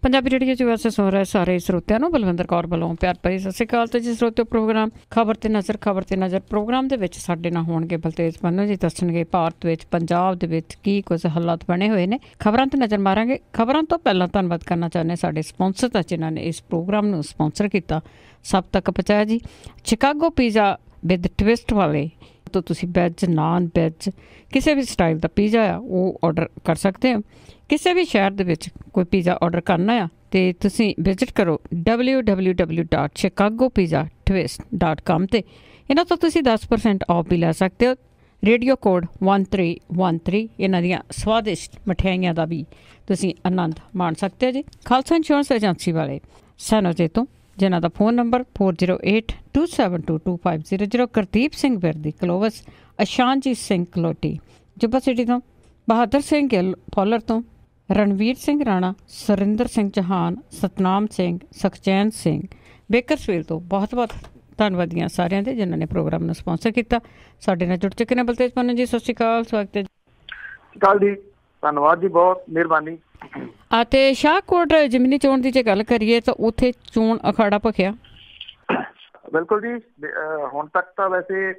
Punjabi radio 'ਚ ਵੈਸੇ ਸੁਣ ਰਹੇ ਸਾਰੇ ਸਰੋਤਿਆਂ ਨੂੰ ਬਲਵਿੰਦਰ ਕੌਰ ਵੱਲੋਂ ਪਿਆਰ ਭਰੀ ਸਤਿ ਸ਼੍ਰੀ ਅਕਾਲ। ਤੇ ਜੀ ਸਰੋਤਿਓ, ਪ੍ਰੋਗਰਾਮ ਖਬਰ ਤੇ ਨਜ਼ਰ ਪ੍ਰੋਗਰਾਮ ਦੇ ਵਿੱਚ ਸਾਡੇ ਨਾਲ ਹੋਣਗੇ ਬਲਤੇਜ ਪੰਨੂ ਜੀ। ਦੱਸਣਗੇ ਭਾਰਤ ਵਿੱਚ, ਪੰਜਾਬ ਦੇ ਵਿੱਚ ਕੀ ਕੁਝ ਹਾਲਾਤ ਬਣੇ ਹੋਏ ਨੇ। ਖਬਰਾਂ ਤੇ ਨਜ਼ਰ ਮਾਰਾਂਗੇ। ਖਬਰਾਂ ਤੋਂ ਪਹਿਲਾਂ ਧੰਨਵਾਦ ਕਰਨਾ ਚਾਹੁੰਦੇ ਸਾਡੇ ਸਪਾਂਸਰ ਦਾ, ਜਿਨ੍ਹਾਂ ਨੇ ਇਸ ਪ੍ਰੋਗਰਾਮ ਨੂੰ ਸਪਾਂਸਰ ਕੀਤਾ, ਸਭ ਤੱਕ ਪਹੁੰਚਾਇਆ ਜੀ। ਸ਼ਿਕਾਗੋ ਪੀਜ਼ਾ ਵਿਦ ਟਵਿਸਟ ਵਾਲੇ ਤੋਂ ਤੁਸੀਂ ਵੈਜ, ਨਾਨ ਵੈਜ, ਕਿਸੇ ਵੀ ਸਟਾਈਲ ਦਾ ਪੀਜ਼ਾ ਆ ਉਹ ਔਡਰ ਕਰ ਸਕਦੇ ਹੋ। ਕਿਸੇ ਵੀ ਸ਼ਹਿਰ ਦੇ ਵਿੱਚ ਕੋਈ ਪੀਜ਼ਾ ਔਡਰ ਕਰਨਾ ਆ ਅਤੇ ਤੁਸੀਂ ਵਿਜ਼ਿਟ ਕਰੋ www.chicagopizzatwist.com 'ਤੇ। ਇਹਨਾਂ ਤੋਂ ਤੁਸੀਂ 10% ਔਫ ਵੀ ਲੈ ਸਕਦੇ ਹੋ। ਰੇਡੀਓ ਕੋਡ 1313 ਇਹਨਾਂ ਦੀਆਂ ਸਵਾਦਿਸ਼ਟ ਮਠਿਆਈਆਂ ਦਾ ਵੀ ਤੁਸੀਂ ਆਨੰਦ ਮਾਣ ਸਕਦੇ ਹੋ ਜੀ। ਖਾਲਸਾ ਇੰਸ਼ੋਰੈਂਸ ਏਜੰਸੀ ਵਾਲੇ ਸੈਨੋਜੇ ਤੋਂ, ਜਿਨ੍ਹਾਂ ਦਾ phone number 4082722500। Gurdeep Singh Virdi Clovis, Ashanjit Singh Kaloti Yuba City ਤੋਂ, ਬਹਾਦਰ ਸਿੰਘ ਗਿੱਲ ਫੌਲਰ ਤੋਂ, ਰਣਵੀਰ ਸਿੰਘ ਰਾਣਾ, ਸੁਰਿੰਦਰ ਸਿੰਘ ਚੌਹਾਨ, ਸਤਨਾਮ ਸਿੰਘ, ਸੁਖਚੈਨ ਸਿੰਘ ਬੇਕਰਸਵੀਲ ਤੋਂ। ਬਹੁਤ ਬਹੁਤ ਧੰਨਵਾਦੀਆਂ ਸਾਰਿਆਂ ਦੇ ਜਿਨ੍ਹਾਂ ਨੇ ਪ੍ਰੋਗਰਾਮ ਨੂੰ ਸਪਾਂਸਰ ਕੀਤਾ। ਸਾਡੇ ਨਾਲ ਜੁੜ ਚੁੱਕੇ ਨੇ ਬਲਤੇਜ ਪੰਨੂ ਜੀ। ਸਤਿ ਸ਼੍ਰੀ ਅਕਾਲ, ਸਵਾਗਤ ਹੈ ਜੀ। ਧੰਨਵਾਦ ਜੀ, ਬਹੁਤ ਮਿਹਰਬਾਨੀ। ਅਤੇ ਸ਼ਾਹਕੋਟ ਜ਼ਿਮਨੀ ਚੋਣ ਦੀ ਜੇ ਗੱਲ ਕਰੀਏ ਤਾਂ ਉੱਥੇ ਚੋਣ ਅਖਾੜਾ ਭਖਿਆ। ਬਿਲਕੁਲ ਜੀ, ਹੁਣ ਤੱਕ ਤਾਂ ਵੈਸੇ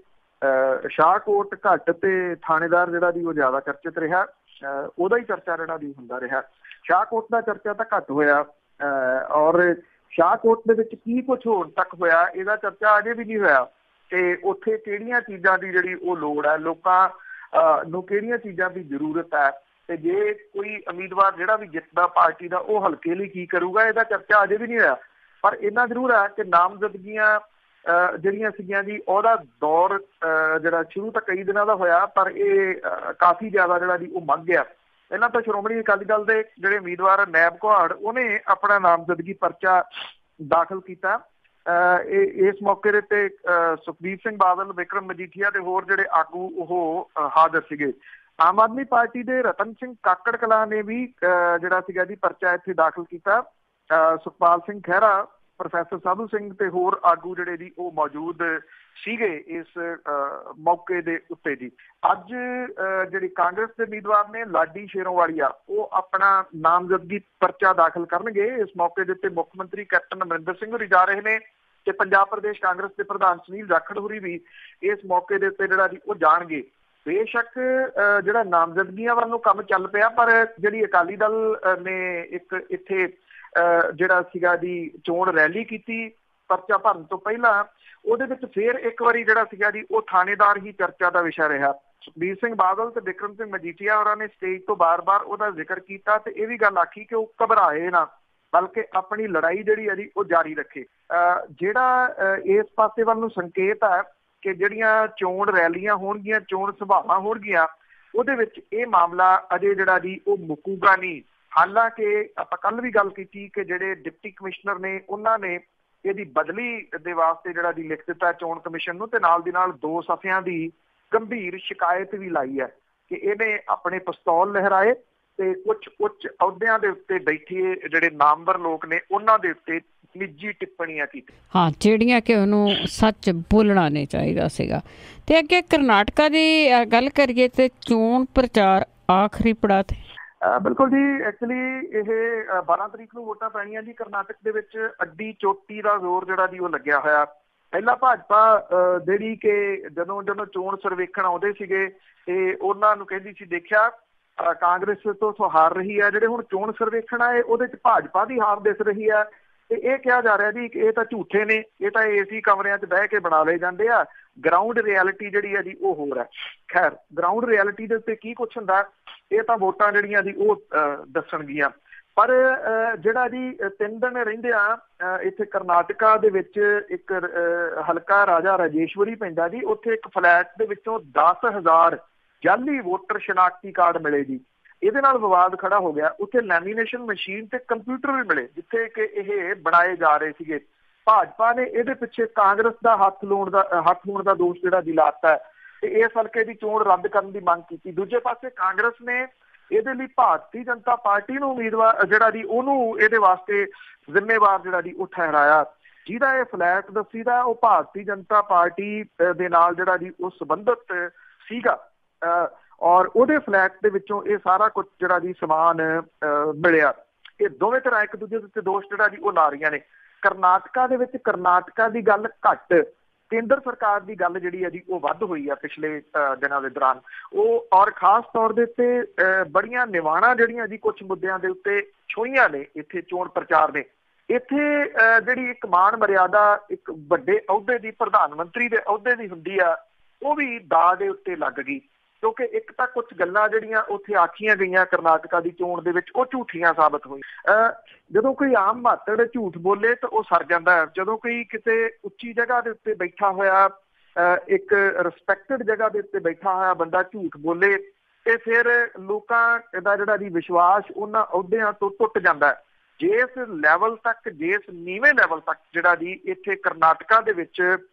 ਸ਼ਾਹਕੋਟ ਘੱਟ ਤੇ ਥਾਣੇਦਾਰ ਜਿਹੜਾ ਦੀ ਉਹ ਜ਼ਿਆਦਾ ਚਰਚਿਤ ਰਿਹਾ। ਉਹਦਾ ਹੀ ਚਰਚਾ ਜਿਹੜਾ ਦੀ ਹੁੰਦਾ ਰਿਹਾ। ਸ਼ਾਹਕੋਟ ਦਾ ਚਰਚਾ ਤਾਂ ਘੱਟ ਹੋਇਆ, ਔਰ ਸ਼ਾਹਕੋਟ ਦੇ ਵਿੱਚ ਕੀ ਕੁਛ ਹੁਣ ਤੱਕ ਹੋਇਆ ਇਹਦਾ ਚਰਚਾ ਅਜੇ ਵੀ ਨਹੀਂ ਹੋਇਆ। ਤੇ ਉੱਥੇ ਕਿਹੜੀਆਂ ਚੀਜ਼ਾਂ ਦੀ ਜਿਹੜੀ ਉਹ ਲੋੜ ਹੈ, ਲੋਕਾਂ ਨੂੰ ਕਿਹੜੀਆਂ ਚੀਜ਼ਾਂ ਦੀ ਜ਼ਰੂਰਤ ਹੈ, ਤੇ ਜੇ ਕੋਈ ਉਮੀਦਵਾਰ ਜਿਹੜਾ ਵੀ ਜਿੱਤਦਾ ਪਾਰਟੀ ਦਾ ਉਹ ਹਲਕੇ ਲਈ ਕੀ ਕਰੂਗਾ, ਇਹਦਾ ਚਰਚਾ ਅਜੇ ਵੀ ਨਹੀਂ ਹੋਇਆ। ਪਰ ਇੰਨਾ ਜ਼ਰੂਰ ਹੈ ਕਿ ਨਾਮਜ਼ਦਗੀਆਂ ਜਿਹੜੀਆਂ ਸੀਗੀਆਂ ਜੀ ਉਹਦਾ ਦੌਰ ਜਿਹੜਾ ਸ਼ੁਰੂ ਤਾਂ ਕਈ ਦਿਨਾਂ ਦਾ ਹੋਇਆ, ਪਰ ਇਹ ਕਾਫੀ ਜ਼ਿਆਦਾ ਜਿਹੜਾ ਜੀ ਉਹ ਮੰਗ ਗਿਆ। ਪਹਿਲਾਂ ਤਾਂ ਸ਼੍ਰੋਮਣੀ ਅਕਾਲੀ ਦਲ ਦੇ ਜਿਹੜੇ ਉਮੀਦਵਾਰ ਨੈਬ ਕੁਹਾੜ, ਉਹਨੇ ਆਪਣਾ ਨਾਮਜ਼ਦਗੀ ਪਰਚਾ ਦਾਖਲ ਕੀਤਾ। ਇਸ ਮੌਕੇ ਦੇ ਉੱਤੇ ਸੁਖਬੀਰ ਸਿੰਘ ਬਾਦਲ, ਵਿਕਰਮ ਮਜੀਠੀਆ ਤੇ ਹੋਰ ਜਿਹੜੇ ਆਗੂ ਉਹ ਹਾਜ਼ਰ ਸੀਗੇ। ਆਮ ਆਦਮੀ ਪਾਰਟੀ ਦੇ ਰਤਨ ਸਿੰਘ ਕਾਕੜ ਕਲਾਂ ਨੇ ਵੀ ਜਿਹੜਾ ਸੀਗਾ ਜੀ ਪਰਚਾ ਇੱਥੇ ਦਾਖਲ ਕੀਤਾ। ਸੁਖਪਾਲ ਸਿੰਘ ਖਹਿਰਾ, ਪ੍ਰੋਫੈਸਰ ਸਾਧੂ ਸਿੰਘ ਤੇ ਹੋਰ ਆਗੂ ਜਿਹੜੇ ਜੀ ਉਹ ਮੌਜੂਦ ਸੀਗੇ ਇਸ ਮੌਕੇ ਦੇ ਉੱਤੇ ਜੀ। ਅੱਜ ਜਿਹੜੀ ਕਾਂਗਰਸ ਦੇ ਉਮੀਦਵਾਰ ਨੇ ਲਾਡੀ ਸ਼ੇਰੋਵਾਲੀਆ, ਉਹ ਆਪਣਾ ਨਾਮਜ਼ਦਗੀ ਪਰਚਾ ਦਾਖਲ ਕਰਨਗੇ। ਇਸ ਮੌਕੇ ਦੇ ਉੱਤੇ ਮੁੱਖ ਮੰਤਰੀ ਕੈਪਟਨ ਅਮਰਿੰਦਰ ਸਿੰਘ ਹੋਰੀ ਜਾ ਰਹੇ ਨੇ ਤੇ ਪੰਜਾਬ ਪ੍ਰਦੇਸ਼ ਕਾਂਗਰਸ ਦੇ ਪ੍ਰਧਾਨ ਸੁਨੀਲ ਜਾਖੜ ਹੋਰੀ ਵੀ ਇਸ ਮੌਕੇ ਦੇ ਉੱਤੇ ਜਿਹੜਾ ਜੀ ਉਹ ਜਾਣਗੇ। ਬੇਸ਼ੱਕ ਜਿਹੜਾ ਨਾਮਜ਼ਦਗੀਆਂ ਵੱਲੋਂ ਕੰਮ ਚੱਲ ਪਿਆ, ਪਰ ਜਿਹੜੀ ਅਕਾਲੀ ਦਲ ਨੇ ਇੱਕ ਇੱਥੇ ਜਿਹੜਾ ਸੀਗਾ ਜੀ ਚੋਣ ਰੈਲੀ ਕੀਤੀ ਪਰਚਾ ਭਰਨ ਤੋਂ ਪਹਿਲਾਂ, ਉਹਦੇ ਵਿੱਚ ਫੇਰ ਇੱਕ ਵਾਰੀ ਜਿਹੜਾ ਸੀਗਾ ਜੀ ਉਹ ਥਾਣੇਦਾਰ ਹੀ ਚਰਚਾ ਦਾ ਵਿਸ਼ਾ ਰਿਹਾ। ਸੁਖਬੀਰ ਸਿੰਘ ਬਾਦਲ ਤੇ ਵਿਕਰਮ ਸਿੰਘ ਮਜੀਠੀਆ ਹੋਰਾਂ ਨੇ ਸਟੇਜ ਤੋਂ ਬਾਰ-ਬਾਰ ਉਹਦਾ ਜ਼ਿਕਰ ਕੀਤਾ ਤੇ ਇਹ ਵੀ ਗੱਲ ਆਖੀ ਕਿ ਉਹ ਘਬਰਾਏ ਨਾ, ਬਲਕਿ ਆਪਣੀ ਲੜਾਈ ਜਿਹੜੀ ਹੈ ਜੀ ਉਹ ਜਾਰੀ ਰੱਖੇ। ਜਿਹੜਾ ਇਸ ਪਾਸੇ ਵੱਲ ਨੂੰ ਸੰਕੇਤ ਹੈ ਕਿ ਜਿਹੜੀਆਂ ਚੋਣ ਰੈਲੀਆਂ ਹੋਣਗੀਆਂ, ਚੋਣ ਸਭਾਵਾਂ ਹੋਣਗੀਆਂ, ਉਹਦੇ ਵਿੱਚ ਇਹ ਮਾਮਲਾ ਅਜੇ ਜਿਹੜਾ ਜੀ ਉਹ ਮੁੱਕੂਗਾ ਨਹੀਂ। ਹਾਲਾਂਕਿ ਆਪਾਂ ਕੱਲ ਵੀ ਗੱਲ ਕੀਤੀ ਕਿ ਜਿਹੜੇ ਡਿਪਟੀ ਕਮਿਸ਼ਨਰ ਨੇ ਉਹਨਾਂ ਨੇ ਇਹਦੀ ਬਦਲੀ ਦੇ ਵਾਸਤੇ ਜਿਹੜਾ ਜੀ ਲਿਖ ਦਿੱਤਾ ਚੋਣ ਕਮਿਸ਼ਨ ਨੂੰ, ਤੇ ਨਾਲ ਦੀ ਨਾਲ 2 ਸਫ਼ਿਆਂ ਦੀ ਗੰਭੀਰ ਸ਼ਿਕਾਇਤ ਵੀ ਲਾਈ ਹੈ ਕਿ ਇਹਨੇ ਆਪਣੇ ਪਿਸਤੌਲ ਲਹਿਰਾਏ ਤੇ ਕੁਝ ਉੱਚ ਅਹੁਦਿਆਂ ਦੇ ਉੱਤੇ ਬੈਠੇ ਜਿਹੜੇ ਨਾਮਵਰ ਲੋਕ ਨੇ ਉਹਨਾਂ ਦੇ ਉੱਤੇ ਨਿੱਜੀ ਟਿੱਪਣੀਆਂ ਕੀਤੀ। ਹਾਂ, ਜਿਹੜੀਆਂ ਕਿ ਉਹਨੂੰ ਸੱਚ ਬੋਲਣਾ ਨਹੀਂ ਚਾਹੀਦਾ ਸੀਗਾ। ਤੇ ਅੱਗੇ ਕਰਨਾਟਕਾ ਦੀ ਗੱਲ ਕਰੀਏ ਤੇ ਚੋਣ ਪ੍ਰਚਾਰ ਆਖਰੀ ਪੜਾਅ ਤੇ। ਬਿਲਕੁਲ ਜੀ, ਐਕਚੁਅਲੀ ਇਹ 12 ਤਰੀਕ ਨੂੰ ਵੋਟਾਂ ਪੈਣੀਆਂ ਜੀ। ਕਰਨਾਟਕ ਦੇ ਵਿੱਚ ਅੱਡੀ ਚੋਟੀ ਦਾ ਜ਼ੋਰ ਜਿਹੜਾ ਜੀ ਉਹ ਲੱਗਿਆ ਹੋਇਆ। ਪਹਿਲਾਂ ਭਾਜਪਾ ਜਿਹੜੀ ਕਿ ਜਦੋਂ ਚੋਣ ਸਰਵੇਖਣ ਆਉਂਦੇ ਸੀਗੇ ਤੇ ਉਹਨਾਂ ਨੂੰ ਕਹਿੰਦੀ ਸੀ ਦੇਖਿਆ ਕਾਂਗਰਸ ਤੋਂ ਹਾਰ ਰਹੀ ਹੈ। ਜਿਹੜੇ ਹੁਣ ਚੋਣ ਸਰਵੇਖਣ ਆਏ ਉਹਦੇ ਚ ਭਾਜਪਾ ਦੀ ਹਾਰ ਦਿਸ ਰਹੀ ਹੈ ਤੇ ਇਹ ਕਿਹਾ ਜਾ ਰਿਹਾ ਜੀ ਕਿ ਇਹ ਤਾਂ ਝੂਠੇ ਨੇ, ਇਹ ਤਾਂ ਏਸੀ ਕਮਰਿਆਂ 'ਚ ਬਹਿ ਕੇ ਬਣਾ ਲਏ ਜਾਂਦੇ ਆ। ਗਰਾਊਂਡ ਰਿਐਲਿਟੀ ਜਿਹੜੀ ਹੈ ਜੀ ਉਹ ਹੋਰ ਹੈ। ਖੈਰ, ਗਰਾਊਂਡ ਰਿਐਲਿਟੀ ਦੇ ਉੱਤੇ ਕੀ ਕੁਛ ਹੁੰਦਾ ਇਹ ਤਾਂ ਵੋਟਾਂ ਜਿਹੜੀਆਂ ਜੀ ਉਹ ਦੱਸਣਗੀਆਂ। ਪਰ ਜਿਹੜਾ ਜੀ 3 ਦਿਨ ਰਹਿੰਦਿਆਂ ਇੱਥੇ ਕਰਨਾਟਕਾ ਦੇ ਵਿੱਚ ਇੱਕ ਹਲਕਾ ਰਾਜਾ ਰਾਜੇਸ਼ਵਰੀ ਪੈਂਦਾ ਜੀ, ਉੱਥੇ ਇੱਕ ਫਲੈਟ ਦੇ ਵਿੱਚੋਂ 10,000 ਜਾਅਲੀ ਵੋਟਰ ਸ਼ਨਾਖਤੀ ਕਾਰਡ ਮਿਲੇ ਜੀ। ਇਹਦੇ ਨਾਲ ਵਿਵਾਦ ਖੜਾ ਹੋ ਗਿਆ। ਉੱਥੇ ਲੈਮੀਨੇਸ਼ਨ ਮਸ਼ੀਨ ਤੇ ਕੰਪਿਊਟਰ ਵੀ ਮਿਲੇ ਜਿੱਥੇ ਕਿ ਇਹ ਬਣਾਏ ਜਾ ਰਹੇ ਸੀਗੇ। ਭਾਜਪਾ ਨੇ ਇਹਦੇ ਪਿੱਛੇ ਕਾਂਗਰਸ ਦਾ ਹੱਥ ਹੋਣ ਦਾ ਦੋਸ਼ ਜਿਹੜਾ ਦਿਲਾਤਾ ਤੇ ਇਸ ਹਲਕੇ ਦੀ ਚੋਣ ਰੱਦ ਕਰਨ ਦੀ ਮੰਗ ਕੀਤੀ। ਦੂਜੇ ਪਾਸੇ ਕਾਂਗਰਸ ਨੇ ਇਹਦੇ ਲਈ ਭਾਰਤੀ ਜਨਤਾ ਪਾਰਟੀ ਨੂੰ ਉਮੀਦਵਾਰ ਜਿਹੜਾ ਜੀ ਉਹਨੂੰ ਇਹਦੇ ਵਾਸਤੇ ਜ਼ਿੰਮੇਵਾਰ ਜਿਹੜਾ ਜੀ ਉਹ ਠਹਿਰਾਇਆ। ਜਿਹਦਾ ਇਹ ਫਲੈਟ ਦੱਸੀਦਾ ਉਹ ਭਾਰਤੀ ਜਨਤਾ ਪਾਰਟੀ ਦੇ ਨਾਲ ਜਿਹੜਾ ਜੀ ਉਹ ਸੰਬੰਧਿਤ ਸੀਗਾ ਔਰ ਉਹਦੇ ਫਲੈਟ ਦੇ ਵਿੱਚੋਂ ਇਹ ਸਾਰਾ ਕੁਝ ਜਿਹੜਾ ਜੀ ਸਮਾਨ ਮਿਲਿਆ। ਇਹ ਦੋਵੇਂ ਤਰ੍ਹਾਂ ਇੱਕ ਦੂਜੇ ਦੇ ਉੱਤੇ ਦੋਸ਼ ਜਿਹੜਾ ਜੀ ਉਹ ਲਾ ਰਹੀਆਂ ਨੇ। ਕਰਨਾਟਕਾ ਦੇ ਵਿੱਚ ਕਰਨਾਟਕਾ ਦੀ ਗੱਲ ਘੱਟ, ਕੇਂਦਰ ਸਰਕਾਰ ਦੀ ਗੱਲ ਜਿਹੜੀ ਹੈ ਜੀ ਉਹ ਵੱਧ ਹੋਈ ਆ ਪਿਛਲੇ ਦਿਨਾਂ ਦੇ ਦੌਰਾਨ। ਉਹ ਔਰ ਖਾਸ ਤੌਰ ਦੇ ਉੱਤੇ ਬੜੀਆਂ ਨਿਵਾਣਾ ਜਿਹੜੀਆਂ ਜੀ ਕੁਝ ਮੁੱਦਿਆਂ ਦੇ ਉੱਤੇ ਛੋਈਆਂ ਨੇ ਇੱਥੇ ਚੋਣ ਪ੍ਰਚਾਰ ਨੇ। ਇੱਥੇ ਜਿਹੜੀ ਇੱਕ ਮਾਣ ਮਰਿਆਦਾ ਇੱਕ ਵੱਡੇ ਅਹੁਦੇ ਦੀ, ਪ੍ਰਧਾਨ ਮੰਤਰੀ ਦੇ ਅਹੁਦੇ ਦੀ ਹੁੰਦੀ ਆ, ਉਹ ਵੀ ਦਾਅ ਦੇ ਉੱਤੇ ਲੱਗ ਗਈ, ਕਿਉਂਕਿ ਇੱਕ ਤਾਂ ਕੁਝ ਗੱਲਾਂ ਜਿਹੜੀਆਂ ਉੱਥੇ ਆਖੀਆਂ ਗਈਆਂ ਕਰਨਾਟਕਾ ਦੀ ਚੋਣ ਦੇ ਵਿੱਚ ਉਹ ਝੂਠੀਆਂ ਸਾਬਤ ਹੋਈਆਂ। ਜਦੋਂ ਕੋਈ ਆਮ ਮਾਤੜ ਝੂਠ ਬੋਲੇ ਤਾਂ ਉਹ ਸਰ ਜਾਂਦਾ ਹੈ। ਜਦੋਂ ਕੋਈ ਕਿਸੇ ਉੱਚੀ ਜਗ੍ਹਾ ਦੇ ਉੱਤੇ ਬੈਠਾ ਹੋਇਆ, ਇੱਕ ਰਿਸਪੈਕਟਡ ਜਗ੍ਹਾ ਦੇ ਉੱਤੇ ਬੈਠਾ ਹੋਇਆ ਬੰਦਾ ਝੂਠ ਬੋਲੇ ਤੇ ਫਿਰ ਲੋਕਾਂ ਦਾ ਜਿਹੜਾ ਜੀ ਵਿਸ਼ਵਾਸ ਉਹਨਾਂ ਅਹੁਦਿਆਂ ਤੋਂ ਟੁੱਟ ਜਾਂਦਾ ਹੈ। ਜਿਸ ਲੈਵਲ ਤੱਕ, ਜਿਸ ਨੀਵੇਂ ਲੈਵਲ ਤੱਕ ਜਿਹੜਾ ਜੀ ਇੱਥੇ ਕਰਨਾਟਕਾ ਦੇ ਵਿੱਚ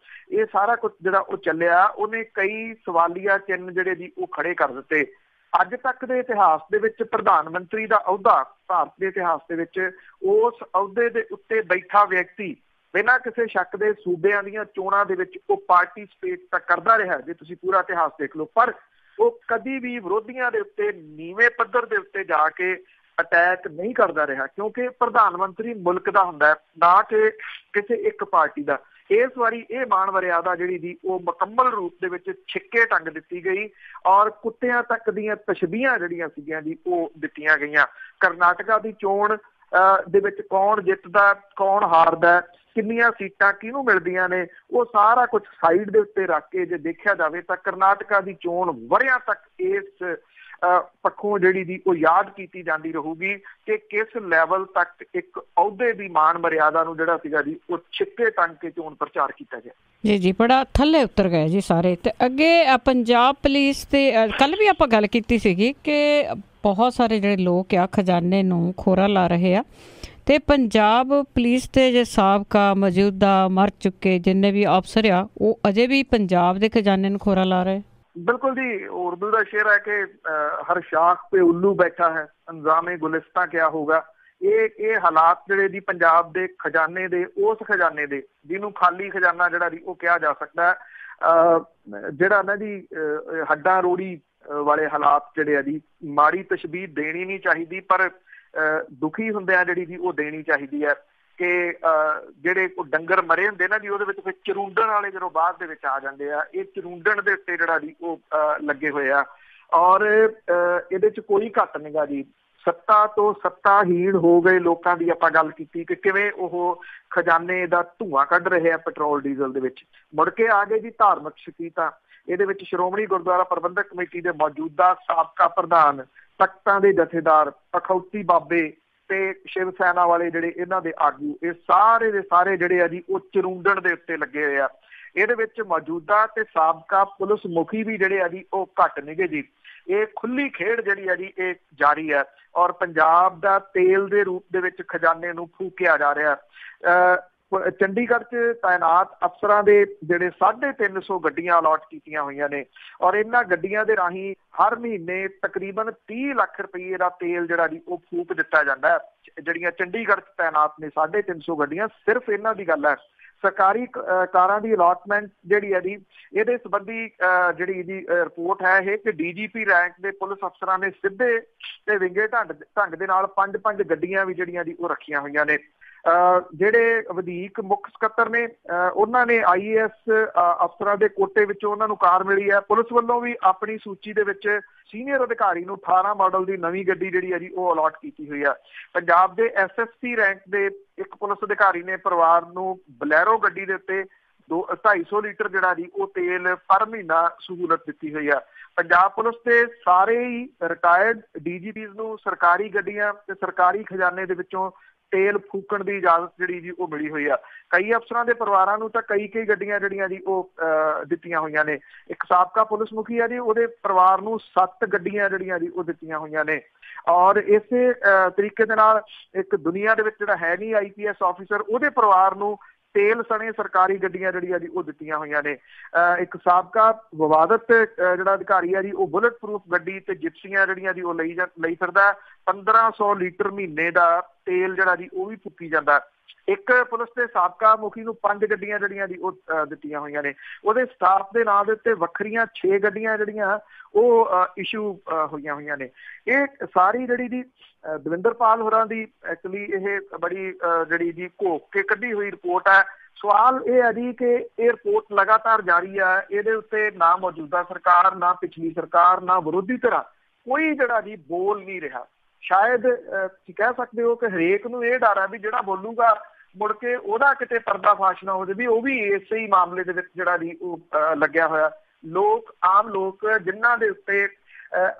ਇਹ ਸਾਰਾ ਕੁਝ ਜਿਹੜਾ ਉਹ ਚੱਲਿਆ, ਉਹਨੇ ਕਈ ਸਵਾਲੀਆ ਚਿੰਨ੍ਹ ਜਿਹੜੇ ਜੀ ਉਹ ਖੜੇ ਕਰ ਦਿੱਤੇ। ਅੱਜ ਤੱਕ ਦੇ ਇਤਿਹਾਸ ਦੇ ਵਿੱਚ ਪ੍ਰਧਾਨ ਮੰਤਰੀ ਦਾ ਅਹੁਦਾ, ਭਾਰਤ ਦੇ ਇਤਿਹਾਸ ਦੇ ਵਿੱਚ ਉਸ ਅਹੁਦੇ ਦੇ ਉੱਤੇ ਬੈਠਾ ਵਿਅਕਤੀ ਬਿਨਾਂ ਕਿਸੇ ਸ਼ੱਕ ਦੇ ਸੂਬਿਆਂ ਦੀਆਂ ਚੋਣਾਂ ਦੇ ਵਿੱਚ ਉਹ ਪਾਰਟੀਸਪੇਟ ਤਾਂ ਕਰਦਾ ਰਿਹਾ, ਜੇ ਤੁਸੀਂ ਪੂਰਾ ਇਤਿਹਾਸ ਦੇਖ ਲਓ, ਪਰ ਉਹ ਕਦੀ ਵੀ ਵਿਰੋਧੀਆਂ ਦੇ ਉੱਤੇ ਨੀਵੇਂ ਪੱਧਰ ਦੇ ਉੱਤੇ ਜਾ ਕੇ ਅਟੈਕ ਨਹੀਂ ਕਰਦਾ ਰਿਹਾ, ਕਿਉਂਕਿ ਪ੍ਰਧਾਨ ਮੰਤਰੀ ਮੁਲਕ ਦਾ ਹੁੰਦਾ, ਨਾ ਕਿ ਕਿਸੇ ਇੱਕ ਪਾਰਟੀ ਦਾ। ਇਸ ਵਾਰੀ ਇਹ ਮਾਣ ਮਰਿਆਦਾ ਜਿਹੜੀ ਦੀ ਉਹ ਮੁਕੰਮਲ ਰੂਪ ਦੇ ਵਿੱਚ ਛਿੱਕੇ ਟੰਗ ਦਿੱਤੀ ਗਈ ਔਰ ਕੁੱਤਿਆਂ ਤੱਕ ਦੀਆਂ ਤਸ਼ਬੀਹਾਂ ਜਿਹੜੀਆਂ ਸੀਗੀਆਂ ਜੀ ਉਹ ਦਿੱਤੀਆਂ ਗਈਆਂ। ਕਰਨਾਟਕਾ ਦੀ ਚੋਣ ਦੇ ਵਿੱਚ ਕੌਣ ਜਿੱਤਦਾ, ਕੌਣ ਹਾਰਦਾ, ਕਿੰਨੀਆਂ ਸੀਟਾਂ ਕਿਹਨੂੰ ਮਿਲਦੀਆਂ ਨੇ, ਉਹ ਸਾਰਾ ਕੁਝ ਸਾਈਡ ਦੇ ਉੱਤੇ ਰੱਖ ਕੇ ਜੇ ਦੇਖਿਆ ਜਾਵੇ ਤਾਂ ਕਰਨਾਟਕਾ ਦੀ ਚੋਣ ਵਰ੍ਹਿਆਂ ਤੱਕ ਇਸ ਪੱਖੋਂ ਜਿਹੜੀ ਦੀ ਉਹ ਯਾਦ ਕੀਤੀ ਜਾਂਦੀ ਰਹੂਗੀ ਕਿ ਕਿਸ ਲੈਵਲ ਤੱਕ ਇੱਕ ਅਹੁਦੇ ਦੀ ਮਾਣ ਮਰਿਆਦਾ ਨੂੰ ਜਿਹੜਾ ਸੀਗਾ ਜੀ ਉਹ ਛਿੱਕੇ ਟੰਗ ਕੇ ਚੋਣ ਪ੍ਰਚਾਰ ਕੀਤਾ ਗਿਆ। ਜੀ ਜੀ, ਬੜਾ ਥੱਲੇ ਉਤਰ ਗਏ ਜੀ ਸਾਰੇ। ਤੇ ਅੱਗੇ ਪੰਜਾਬ ਪੁਲਿਸ ਤੇ ਕੱਲ ਵੀ ਆਪਾਂ ਗੱਲ ਕੀਤੀ ਸੀਗੀ ਕਿ ਬਹੁਤ ਸਾਰੇ ਜਿਹੜੇ ਲੋਕ ਆ ਖਜ਼ਾਨੇ ਨੂੰ ਖੋਰਾ ਲਾ ਰਹੇ ਆ, ਤੇ ਪੰਜਾਬ ਪੁਲਿਸ ਦੇ ਜੇ ਸਾਬਕਾ, ਮੌਜੂਦਾ, ਮਰ ਚੁੱਕੇ ਜਿੰਨੇ ਵੀ ਅਫਸਰ ਆ ਉਹ ਅਜੇ ਵੀ ਪੰਜਾਬ ਦੇ ਖਜ਼ਾਨੇ ਨੂੰ ਖੋਰਾ ਲਾ ਰਹੇ। ਬਿਲਕੁਲ ਜੀ, ਉਰਦੂ ਦਾ ਸ਼ੇਰ ਹੈ ਕਿ ਹਰ ਸ਼ਾਖ पे उल्लू बैठा है, अंजामे गुलिस्तां क्या होगा। ਇਹ ਹਾਲਾਤ ਜਿਹੜੇ ਦੀ ਪੰਜਾਬ ਦੇ ਖਜ਼ਾਨੇ ਦੇ, ਉਸ ਖਜ਼ਾਨੇ ਦੇ ਜਿਹਨੂੰ ਖਾਲੀ ਖਜ਼ਾਨਾ ਜਿਹੜਾ ਦੀ ਉਹ ਕਿਹਾ ਜਾ ਸਕਦਾ, ਜਿਹੜਾ ਨਾ ਜੀ ਹੱਡਾਂ ਰੋੜੀ ਵਾਲੇ ਹਾਲਾਤ ਜਿਹੜੇ ਆ ਜੀ, ਮਾੜੀ ਤਸ਼ਬੀਹ ਦੇਣੀ ਨਹੀਂ ਚਾਹੀਦੀ, ਪਰ ਦੁਖੀ ਹੁੰਦਿਆਂ ਜਿਹੜੀ ਦੀ ਉਹ ਦੇਣੀ ਚਾਹੀਦੀ ਹੈ ਕਿ ਜਿਹੜੇ ਡੰਗਰ ਮਰੇ ਹੁੰਦੇ ਨਾ ਜੀ, ਉਹਦੇ ਵਿੱਚ ਫਿਰ ਚਰੂੰਡਣ ਵਾਲੇ ਜਦੋਂ ਬਾਅਦ ਦੇ ਵਿੱਚ ਆ ਜਾਂਦੇ ਆ, ਇਹ ਚਰੂੰਡਣ ਦੇ ਉੱਤੇ ਜਿਹੜਾ ਜੀ ਉਹ ਲੱਗੇ ਹੋਏ ਆ ਔਰ ਇਹਦੇ 'ਚ ਕੋਈ ਘੱਟ ਨਿਗਾ ਜੀ। ਸੱਤਾ ਤੋਂ ਸੱਤਾਹੀਣ ਹੋ ਗਏ ਲੋਕਾਂ ਦੀ ਆਪਾਂ ਗੱਲ ਕੀਤੀ ਕਿ ਕਿਵੇਂ ਉਹ ਖਜ਼ਾਨੇ ਦਾ ਧੂੰਆਂ ਕੱਢ ਰਹੇ ਆ ਪੈਟਰੋਲ ਡੀਜ਼ਲ ਦੇ ਵਿੱਚ। ਮੁੜ ਕੇ ਆ ਗਏ ਜੀ ਧਾਰਮਿਕ ਸ਼ਕੀਤਾਂ। ਇਹਦੇ ਵਿੱਚ ਸ਼੍ਰੋਮਣੀ ਗੁਰਦੁਆਰਾ ਪ੍ਰਬੰਧਕ ਕਮੇਟੀ ਦੇ ਮੌਜੂਦਾ ਸਾਬਕਾ ਪ੍ਰਧਾਨ, ਤਖਤਾਂ ਦੇ ਜਥੇਦਾਰ, ਅਖੌਤੀ ਬਾਬੇ ਤੇ ਸ਼ਿਵ ਸੈਨਾ ਵਾਲੇ ਜਿਹੜੇ ਇਹਨਾਂ ਦੇ ਆਗੂ, ਇਹ ਸਾਰੇ ਦੇ ਸਾਰੇ ਜਿਹੜੇ ਆ ਜੀ ਉਹ ਚਰੂੰਡਣ ਦੇ ਉੱਤੇ ਲੱਗੇ ਹੋਏ ਆ। ਇਹਦੇ ਵਿੱਚ ਮੌਜੂਦਾ ਤੇ ਸਾਬਕਾ ਪੁਲਿਸ ਮੁਖੀ ਵੀ ਜਿਹੜੇ ਆ ਜੀ ਉਹ ਘੱਟ ਨਿਗੇ ਜੀ। ਇਹ ਖੁੱਲੀ ਖੇਡ ਜਿਹੜੀ ਆ ਜੀ ਇਹ ਜਾਰੀ ਹੈ ਔਰ ਪੰਜਾਬ ਦਾ ਤੇਲ ਦੇ ਰੂਪ ਦੇ ਵਿੱਚ ਖਜ਼ਾਨੇ ਨੂੰ ਫੂਕਿਆ ਜਾ ਰਿਹਾ। ਚੰਡੀਗੜ੍ਹ 'ਚ ਤਾਇਨਾਤ ਅਫਸਰਾਂ ਦੇ ਜਿਹੜੇ 350 ਗੱਡੀਆਂ ਅਲਾਟ ਕੀਤੀਆਂ ਹੋਈਆਂ ਨੇ ਔਰ ਇਹਨਾਂ ਗੱਡੀਆਂ ਦੇ ਰਾਹੀਂ ਹਰ ਮਹੀਨੇ ਤਕਰੀਬਨ 30 ਲੱਖ ਰੁਪਏ ਦਾ ਤੇਲ ਜਿਹੜਾ ਜੀ ਉਹ ਫੂਕ ਦਿੱਤਾ ਜਾਂਦਾ ਹੈ। ਜਿਹੜੀਆਂ ਚੰਡੀਗੜ੍ਹ 'ਚ ਤਾਇਨਾਤ ਨੇ 350 ਗੱਡੀਆਂ, ਸਿਰਫ ਇਹਨਾਂ ਦੀ ਗੱਲ ਹੈ। ਸਰਕਾਰੀ ਕਾਰਾਂ ਦੀ ਅਲਾਟਮੈਂਟ ਜਿਹੜੀ ਹੈ ਜੀ, ਇਹਦੇ ਸੰਬੰਧੀ ਜਿਹੜੀ ਇਹਦੀ ਰਿਪੋਰਟ ਹੈ ਇਹ ਕਿ DGP ਰੈਂਕ ਦੇ ਪੁਲਿਸ ਅਫਸਰਾਂ ਨੇ ਸਿੱਧੇ ਤੇ ਵਿੰਗੇ ਢੰਗ ਦੇ ਨਾਲ 5 ਗੱਡੀਆਂ ਵੀ ਜਿਹੜੀਆਂ ਜੀ ਉਹ ਰੱਖੀਆਂ ਹੋਈਆਂ ਨੇ। ਜਿਹੜੇ ਵਧੀਕ ਮੁੱਖ ਸਕੱਤਰ ਨੇ ਉਹਨਾਂ ਨੇ IAS ਅਫਸਰਾਂ ਦੇ ਕੋਟੇ ਵਿੱਚੋਂ ਉਹਨਾਂ ਨੂੰ ਕਾਰ ਮਿਲੀ ਹੈ। ਪੁਲਿਸ ਵੱਲੋਂ ਵੀ ਆਪਣੀ ਸੂਚੀ ਦੇ ਵਿੱਚ ਸੀਨੀਅਰ ਅਧਿਕਾਰੀ ਨੂੰ 18 ਮਾਡਲ ਦੀ ਨਵੀਂ ਗੱਡੀ ਜਿਹੜੀ ਹੈ ਜੀ ਉਹ ਅਲਾਟ ਕੀਤੀ ਹੋਈ ਆ। ਪੰਜਾਬ ਦੇ SSP ਰੈਂਕ ਦੇ ਇੱਕ ਪੁਲਿਸ ਅਧਿਕਾਰੀ ਨੇ ਪਰਿਵਾਰ ਨੂੰ ਬਲੈਰੋ ਗੱਡੀ ਦੇ ਉੱਤੇ 250 ਲੀਟਰ ਜਿਹੜਾ ਜੀ ਉਹ ਤੇਲ ਪਰ ਮਹੀਨਾ ਸਹੂਲਤ ਦਿੱਤੀ ਹੋਈ ਆ। ਪੰਜਾਬ ਪੁਲਿਸ ਦੇ ਸਾਰੇ ਹੀ ਰਿਟਾਇਰਡ DGPs ਨੂੰ ਸਰਕਾਰੀ ਗੱਡੀਆਂ ਤੇ ਸਰਕਾਰੀ ਖਜ਼ਾਨੇ ਦੇ ਵਿੱਚੋਂ ਤੇਲ ਫੂਕਣ ਦੀ ਇਜਾਜ਼ਤ ਜਿਹੜੀ ਜੀ ਉਹ ਮਿਲੀ ਹੋਈ ਆ। ਕਈ ਅਫਸਰਾਂ ਦੇ ਪਰਿਵਾਰਾਂ ਨੂੰ ਤਾਂ ਕਈ ਗੱਡੀਆਂ ਜਿਹੜੀਆਂ ਜੀ ਉਹ ਦਿੱਤੀਆਂ ਹੋਈਆਂ ਨੇ। ਇੱਕ ਸਾਬਕਾ ਪੁਲਿਸ ਮੁਖੀ ਆ ਜੀ, ਉਹਦੇ ਪਰਿਵਾਰ ਨੂੰ 7 ਗੱਡੀਆਂ ਜਿਹੜੀਆਂ ਜੀ ਉਹ ਦਿੱਤੀਆਂ ਹੋਈਆਂ ਨੇ ਔਰ ਇਸੇ ਤਰੀਕੇ ਦੇ ਨਾਲ ਇੱਕ ਦੁਨੀਆ ਦੇ ਵਿੱਚ ਜਿਹੜਾ ਹੈ ਨਹੀਂ IPS ਆਫਿਸਰ, ਉਹਦੇ ਪਰਿਵਾਰ ਨੂੰ ਤੇਲ ਸਣੇ ਸਰਕਾਰੀ ਗੱਡੀਆਂ ਜਿਹੜੀਆਂ ਜੀ ਉਹ ਦਿੱਤੀਆਂ ਹੋਈਆਂ ਨੇ। ਇੱਕ ਸਾਬਕਾ ਵਿਵਾਦਤ ਜਿਹੜਾ ਅਧਿਕਾਰੀ ਆ ਜੀ, ਉਹ ਬੁਲਟ ਪ੍ਰੂਫ ਗੱਡੀ ਤੇ ਜਿਪਸੀਆਂ ਜਿਹੜੀਆਂ ਜੀ ਉਹ ਲਈ ਫਿਰਦਾ। 1500 ਲੀਟਰ ਮਹੀਨੇ ਦਾ ਤੇਲ ਜਿਹੜਾ ਜੀ ਉਹ ਵੀ ਫੂਕੀ ਜਾਂਦਾ। ਇੱਕ ਪੁਲਿਸ ਦੇ ਸਾਬਕਾ ਮੁਖੀ ਨੂੰ 5 ਗੱਡੀਆਂ ਜਿਹੜੀਆਂ ਦੀ ਉਹ ਦਿੱਤੀਆਂ ਹੋਈਆਂ ਨੇ। ਉਹਦੇ ਸਟਾਫ ਦੇ ਨਾਂ ਦੇ ਉੱਤੇ ਵੱਖਰੀਆਂ 6 ਗੱਡੀਆਂ ਜਿਹੜੀਆਂ ਉਹ ਇਸ਼ੂ ਹੋਈਆਂ ਨੇ। ਇਹ ਸਾਰੀ ਜਿਹੜੀ ਦੀ ਦਵਿੰਦਰਪਾਲ ਹੋਰਾਂ ਦੀ ਐਕਚੁਅਲੀ ਇਹ ਬੜੀ ਜਿਹੜੀ ਜੀ ਘੋਖ ਕੇ ਕੱਢੀ ਹੋਈ ਰਿਪੋਰਟ ਹੈ। ਸਵਾਲ ਇਹ ਹੈ ਜੀ ਕਿ ਇਹ ਰਿਪੋਰਟ ਲਗਾਤਾਰ ਜਾਰੀ ਹੈ। ਇਹਦੇ ਉੱਤੇ ਨਾ ਮੌਜੂਦਾ ਸਰਕਾਰ, ਨਾ ਪਿਛਲੀ ਸਰਕਾਰ, ਨਾ ਵਿਰੋਧੀ ਧਿਰਾਂ ਕੋਈ ਜਿਹੜਾ ਜੀ ਬੋਲ ਨਹੀਂ ਰਿਹਾ। ਸ਼ਾਇਦ ਤੁਸੀਂ ਕਹਿ ਸਕਦੇ ਹੋ ਕਿ ਹਰੇਕ ਨੂੰ ਇਹ ਡਰ ਹੈ ਵੀ ਜਿਹੜਾ ਬੋਲੂਗਾ ਮੁੜ ਕੇ ਉਹਦਾ ਕਿਤੇ ਪਰਦਾਫਾਸ਼ ਨਾ ਹੋ ਜਾਵੇ। ਉਹ ਵੀ ਇਸੇ ਹੀ ਮਾਮਲੇ ਦੇ ਵਿੱਚ ਜਿਹੜਾ ਜੀ ਉਹ ਲੱਗਿਆ ਹੋਇਆ। ਲੋਕ, ਆਮ ਲੋਕ ਜਿਨ੍ਹਾਂ ਦੇ ਉੱਤੇ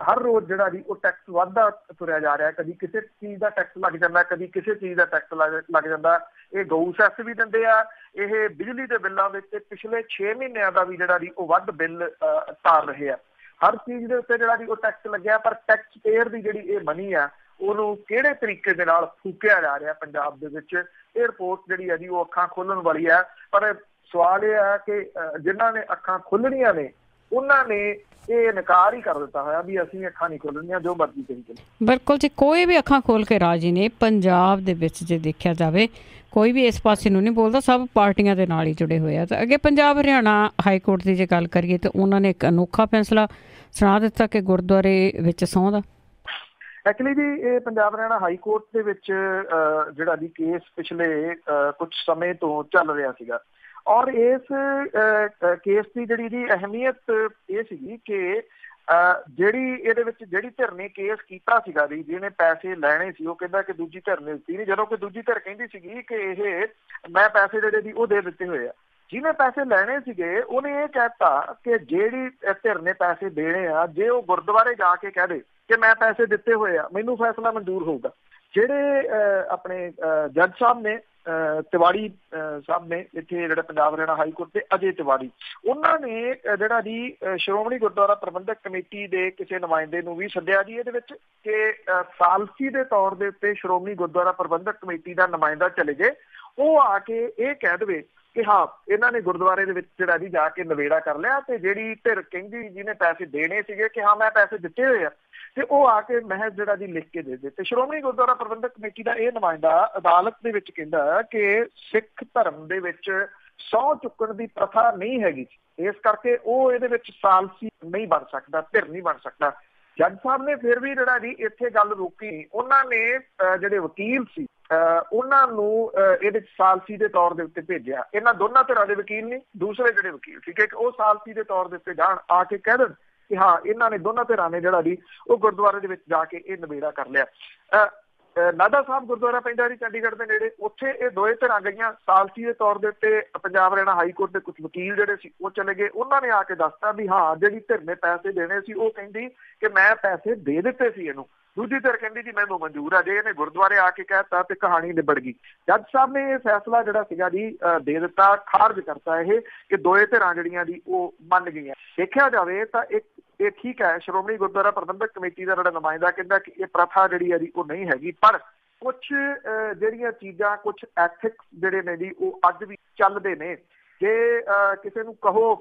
ਹਰ ਰੋਜ਼ ਜਿਹੜਾ ਜੀ ਉਹ ਟੈਕਸ ਵੱਧਦਾ ਤੁਰਿਆ ਜਾ ਰਿਹਾ। ਕਦੀ ਕਿਸੇ ਚੀਜ਼ ਦਾ ਟੈਕਸ ਲੱਗ ਜਾਂਦਾ, ਕਦੀ ਕਿਸੇ ਚੀਜ਼ ਦਾ ਟੈਕਸ ਲੱਗ ਜਾਂਦਾ। ਇਹ ਗਊ ਸੈਸ ਵੀ ਦਿੰਦੇ ਆ, ਇਹ ਬਿਜਲੀ ਦੇ ਬਿੱਲਾਂ ਵਿੱਚ ਪਿਛਲੇ 6 ਮਹੀਨਿਆਂ ਦਾ ਵੀ ਜਿਹੜਾ ਜੀ ਉਹ ਵੱਧ ਬਿੱਲ ਤਾਰ ਰਹੇ ਆ। ਹਰ ਚੀਜ਼ ਦੇ ਉੱਤੇ ਜਿਹੜਾ ਜੀ ਉਹ ਟੈਕਸ ਲੱਗਿਆ, ਪਰ ਟੈਕਸ ਪੇਅਰ ਦੀ ਜਿਹੜੀ ਇਹ ਮਨੀ ਆ ਉਹਨੂੰ ਕਿਹੜੇ ਤਰੀਕੇ ਦੇ ਨਾਲ ਫੂਕਿਆ ਜਾ ਰਿਹਾ ਪੰਜਾਬ ਦੇ ਵਿੱਚ, ਇਹ ਰਿਪੋਰਟ ਜਿਹੜੀ ਹੈ ਜੀ ਉਹ ਅੱਖਾਂ ਖੋਲਣ ਵਾਲੀ ਹੈ। ਪਰ ਸਵਾਲ ਇਹ ਹੈ ਕਿ ਜਿਨ੍ਹਾਂ ਨੇ ਅੱਖਾਂ ਖੋਲਣੀਆਂ ਨੇ ਉਹਨਾਂ ਨੇ ਇਹ ਇਨਕਾਰ ਹੀ ਕਰ ਦਿੱਤਾ ਹੋਇਆ ਵੀ ਅਸੀਂ ਅੱਖਾਂ ਨਹੀਂ ਖੋਲਣੀਆਂ, ਜੋ ਮਰਜ਼ੀ ਕਰੀ ਚਲੋ। ਬਿਲਕੁਲ ਜੀ, ਕੋਈ ਵੀ ਅੱਖਾਂ ਖੋਲ ਕੇ ਰਾਜੀ ਨੇ। ਪੰਜਾਬ ਦੇ ਵਿੱਚ ਜੇ ਦੇਖਿਆ ਜਾਵੇ ਕੋਈ ਵੀ ਇਸ ਪਾਸੇ ਨੂੰ ਨਹੀਂ ਬੋਲਦਾ, ਸਭ ਪਾਰਟੀਆਂ ਦੇ ਨਾਲ ਹੀ ਜੁੜੇ ਹੋਏ ਆ। ਤਾਂ ਅੱਗੇ ਪੰਜਾਬ ਹਰਿਆਣਾ ਹਾਈ ਕੋਰਟ ਦੀ ਜੇ ਗੱਲ ਕਰੀਏ ਤਾਂ ਉਹਨਾਂ ਨੇ ਇੱਕ ਅਨੋਖਾ ਫੈਸਲਾ ਸੁਣਾ ਦਿੱਤਾ ਕਿ ਗੁਰਦੁਆਰੇ ਵਿੱਚ ਸਹੁੰ ਦਾ। ਐਕਚੁਅਲੀ ਜੀ ਇਹ ਪੰਜਾਬ ਹਰਿਆਣਾ ਹਾਈ ਕੋਰਟ ਦੇ ਵਿੱਚ ਜਿਹੜਾ ਜੀ ਕੇਸ ਪਿਛਲੇ ਕੁਝ ਸਮੇਂ ਤੋਂ ਚੱਲ ਰਿਹਾ ਸੀਗਾ, ਔਰ ਇਸ ਕੇਸ ਦੀ ਜਿਹੜੀ ਜੀ ਅਹਿਮੀਅਤ ਇਹ ਸੀਗੀ ਕਿ ਜਿਹੜੀ ਇਹਦੇ ਵਿੱਚ ਜਿਹੜੀ ਧਿਰ ਨੇ ਕੇਸ ਕੀਤਾ ਸੀਗਾ ਜੀ, ਜਿਹਨੇ ਪੈਸੇ ਲੈਣੇ ਸੀ, ਉਹ ਕਹਿੰਦਾ ਕਿ ਦੂਜੀ ਧਿਰ ਨੇ ਦਿੱਤੀ ਨਹੀਂ, ਜਦੋਂ ਕਿ ਦੂਜੀ ਧਿਰ ਕਹਿੰਦੀ ਸੀਗੀ ਕਿ ਇਹ ਮੈਂ ਪੈਸੇ ਜਿਹੜੇ ਜੀ ਉਹ ਦੇ ਦਿੱਤੇ ਹੋਏ ਆ। ਜਿਹਨੇ ਪੈਸੇ ਲੈਣੇ ਸੀਗੇ ਉਹਨੇ ਇਹ ਕਹਿਤਾ ਕਿ ਜਿਹੜੀ ਧਿਰ ਨੇ ਪੈਸੇ ਦੇਣੇ ਆ, ਜੇ ਉਹ ਗੁਰਦੁਆਰੇ ਜਾ ਕੇ ਕਹਿ ਦੇ ਕਿ ਮੈਂ ਪੈਸੇ ਦਿੱਤੇ ਹੋਏ ਆ, ਮੈਨੂੰ ਫੈਸਲਾ ਮਨਜ਼ੂਰ ਹੋਊਗਾ। ਜਿਹੜੇ ਆਪਣੇ ਜੱਜ ਸਾਹਿਬ ਨੇ ਤਿਵਾੜੀ ਸਾਹਿਬ ਨੇ ਇੱਥੇ ਜਿਹੜਾ ਪੰਜਾਬ ਹਰਿਆਣਾ ਹਾਈ ਕੋਰਟ ਦੇ ਅਜੇ ਤਿਵਾੜੀ, ਉਹਨਾਂ ਨੇ ਜਿਹੜਾ ਜੀ ਸ਼੍ਰੋਮਣੀ ਗੁਰਦੁਆਰਾ ਪ੍ਰਬੰਧਕ ਕਮੇਟੀ ਦੇ ਕਿਸੇ ਨੁਮਾਇੰਦੇ ਨੂੰ ਵੀ ਸੱਦਿਆ ਜੀ ਇਹਦੇ ਵਿੱਚ ਕਿ ਸਾਲਸੀ ਦੇ ਤੌਰ ਦੇ ਉੱਤੇ ਸ਼੍ਰੋਮਣੀ ਗੁਰਦੁਆਰਾ ਪ੍ਰਬੰਧਕ ਕਮੇਟੀ ਦਾ ਨੁਮਾਇੰਦਾ ਚਲੇ ਜੇ, ਉਹ ਆ ਕੇ ਇਹ ਕਹਿ ਦੇਵੇ ਕਿ ਹਾਂ ਇਹਨਾਂ ਨੇ ਗੁਰਦੁਆਰੇ ਦੇ ਵਿੱਚ ਜਿਹੜਾ ਜੀ ਜਾ ਕੇ ਨਵੇੜਾ ਕਰ ਲਿਆ, ਤੇ ਜਿਹੜੀ ਧਿਰ ਕਹਿੰਦੀ ਜਿਹਨੇ ਪੈਸੇ ਦੇਣੇ ਸੀਗੇ ਕਿ ਹਾਂ ਮੈਂ ਪੈਸੇ ਦਿੱਤੇ ਹੋਏ ਆ, ਤੇ ਉਹ ਆ ਕੇ ਮਹਿਜ਼ ਜਿਹੜਾ ਜੀ ਲਿਖ ਕੇ ਦੇ ਦਿੱਤੇ। ਸ਼੍ਰੋਮਣੀ ਗੁਰਦੁਆਰਾ ਪ੍ਰਬੰਧਕ ਕਮੇਟੀ ਦਾ ਇਹ ਨੁਮਾਇੰਦਾ ਅਦਾਲਤ ਦੇ ਵਿੱਚ ਕਹਿੰਦਾ ਕਿ ਸਿੱਖ ਧਰਮ ਦੇ ਵਿੱਚ ਸਹੁੰ ਚੁੱਕਣ ਦੀ ਪ੍ਰਥਾ ਨਹੀਂ ਹੈਗੀ, ਇਸ ਕਰਕੇ ਉਹ ਇਹਦੇ ਵਿੱਚ ਸਾਲਸੀ ਨਹੀਂ ਬਣ ਸਕਦਾ, ਧਿਰ ਨਹੀਂ ਬਣ ਸਕਦਾ। ਜੱਜ ਸਾਹਿਬ ਨੇ ਫਿਰ ਵੀ ਜਿਹੜਾ ਜੀ ਇੱਥੇ ਗੱਲ ਰੋਕੀ। ਉਹਨਾਂ ਨੇ ਜਿਹੜੇ ਵਕੀਲ ਸੀ ਉਹਨਾਂ ਨੂੰ ਇਹਦੇ ਸਾਲਸੀ ਦੇ ਤੌਰ ਦੇ ਉੱਤੇ ਭੇਜਿਆ। ਇਹਨਾਂ ਦੋਨਾਂ ਧਿਰਾਂ ਦੇ ਵਕੀਲ ਨਹੀਂ, ਦੂਸਰੇ ਜਿਹੜੇ ਵਕੀਲ ਸੀ ਕਿ ਉਹ ਸਾਲਸੀ ਦੇ ਤੌਰ ਦੇ ਉੱਤੇ ਜਾਣ, ਆ ਕੇ ਕਹਿ ਦੇਣ ਕਿ ਹਾਂ ਇਹਨਾਂ ਨੇ ਦੋਨਾਂ ਧਿਰਾਂ ਨੇ ਜਿਹੜਾ ਜੀ ਉਹ ਗੁਰਦੁਆਰੇ ਦੇ ਵਿੱਚ ਜਾ ਕੇ ਇਹ ਨਵੇੜਾ ਕਰ ਲਿਆ। ਨਾਢਾ ਸਾਹਿਬ ਗੁਰਦੁਆਰਾ ਪੈਂਦਾ ਜੀ ਚੰਡੀਗੜ੍ਹ ਦੇ ਨੇੜੇ, ਉੱਥੇ ਇਹ ਦੋਏ ਧਿਰਾਂ ਗਈਆਂ। ਸਾਲਸੀ ਦੇ ਤੌਰ ਦੇ ਉੱਤੇ ਪੰਜਾਬ ਹਰਿਆਣਾ ਹਾਈ ਕੋਰਟ ਦੇ ਕੁਝ ਵਕੀਲ ਜਿਹੜੇ ਸੀ ਉਹ ਚਲੇ ਗਏ। ਉਹਨਾਂ ਨੇ ਆ ਕੇ ਦੱਸਤਾ ਵੀ ਹਾਂ ਜਿਹੜੀ ਧਿਰ ਨੇ ਪੈਸੇ ਦੇਣੇ ਸੀ ਉਹ ਕਹਿੰਦੀ ਕਿ ਮੈਂ ਪੈਸੇ ਦੇ ਦਿੱਤੇ ਸੀ ਇਹਨੂੰ, ਦੂਜੀ ਧਿਰ ਕਹਿੰਦੀ ਜੀ ਮੈਨੂੰ ਮਨਜ਼ੂਰ ਆ। ਜੇ ਇਹਨੇ ਗੁਰਦੁਆਰੇ ਆ ਕੇ ਕਹਿਤਾ ਤੇ ਕਹਾਣੀ ਨਿਬੜ ਗਈ। ਜੱਜ ਸਾਹਿਬ ਨੇ ਇਹ ਫੈਸਲਾ ਜਿਹੜਾ ਸੀਗਾ ਜੀ ਦੇ ਦਿੱਤਾ, ਖਾਰਜ ਕਰਤਾ ਇਹ ਕਿ ਦੋਏ ਧਿਰਾਂ ਜਿਹੜੀਆਂ ਜੀ ਉਹ ਮੰਨ ਗਈਆਂ। ਦੇਖਿਆ ਜਾਵੇ ਤਾਂ ਇਹ ਠੀਕ ਹੈ, ਸ਼੍ਰੋਮਣੀ ਗੁਰਦੁਆਰਾ ਪ੍ਰਬੰਧਕ ਕਮੇਟੀ ਦਾ ਜਿਹੜਾ ਨੁਮਾਇੰਦਾ ਕਹਿੰਦਾ ਕਿ ਇਹ ਪ੍ਰਥਾ ਜਿਹੜੀ ਹੈ ਜੀ ਉਹ ਨਹੀਂ ਹੈਗੀ, ਪਰ ਕੁਛ ਜਿਹੜੀਆਂ ਚੀਜ਼ਾਂ, ਕੁਛ ਐਥਿਕਸ ਜਿਹੜੇ ਨੇ ਜੀ ਉਹ ਅੱਜ ਵੀ ਚੱਲਦੇ ਨੇ। ਜੇ ਕਿਸੇ ਨੂੰ ਕਹੋ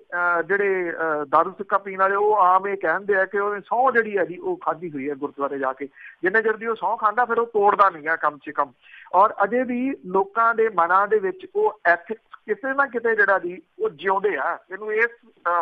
ਜਿਹੜੇ ਦਾਰੂ ਸਿੱਕਾ ਪੀਣ ਵਾਲੇ, ਉਹ ਆਮ ਇਹ ਕਹਿੰਦੇ ਆ ਕਿ ਉਹਨੇ ਸਹੁੰ ਜਿਹੜੀ ਹੈ ਜੀ ਉਹ ਖਾਧੀ ਹੋਈ ਹੈ ਗੁਰਦੁਆਰੇ ਜਾ ਕੇ। ਜਿੰਨੇ ਚਿਰ ਦੀ ਉਹ ਸਹੁੰ ਖਾਂਦਾ ਫਿਰ ਉਹ ਤੋੜਦਾ ਨਹੀਂ ਗਾ ਕਮ ਸੇ ਕਮ। ਔਰ ਅਜੇ ਵੀ ਲੋਕਾਂ ਦੇ ਮਨਾਂ ਦੇ ਵਿੱਚ ਉਹ ਐਥਿਕਸ ਕਿਤੇ ਨਾ ਕਿਤੇ ਜਿਹੜਾ ਜੀ ਉਹ ਜਿਉਂਦੇ ਆ। ਇਹਨੂੰ ਇਸ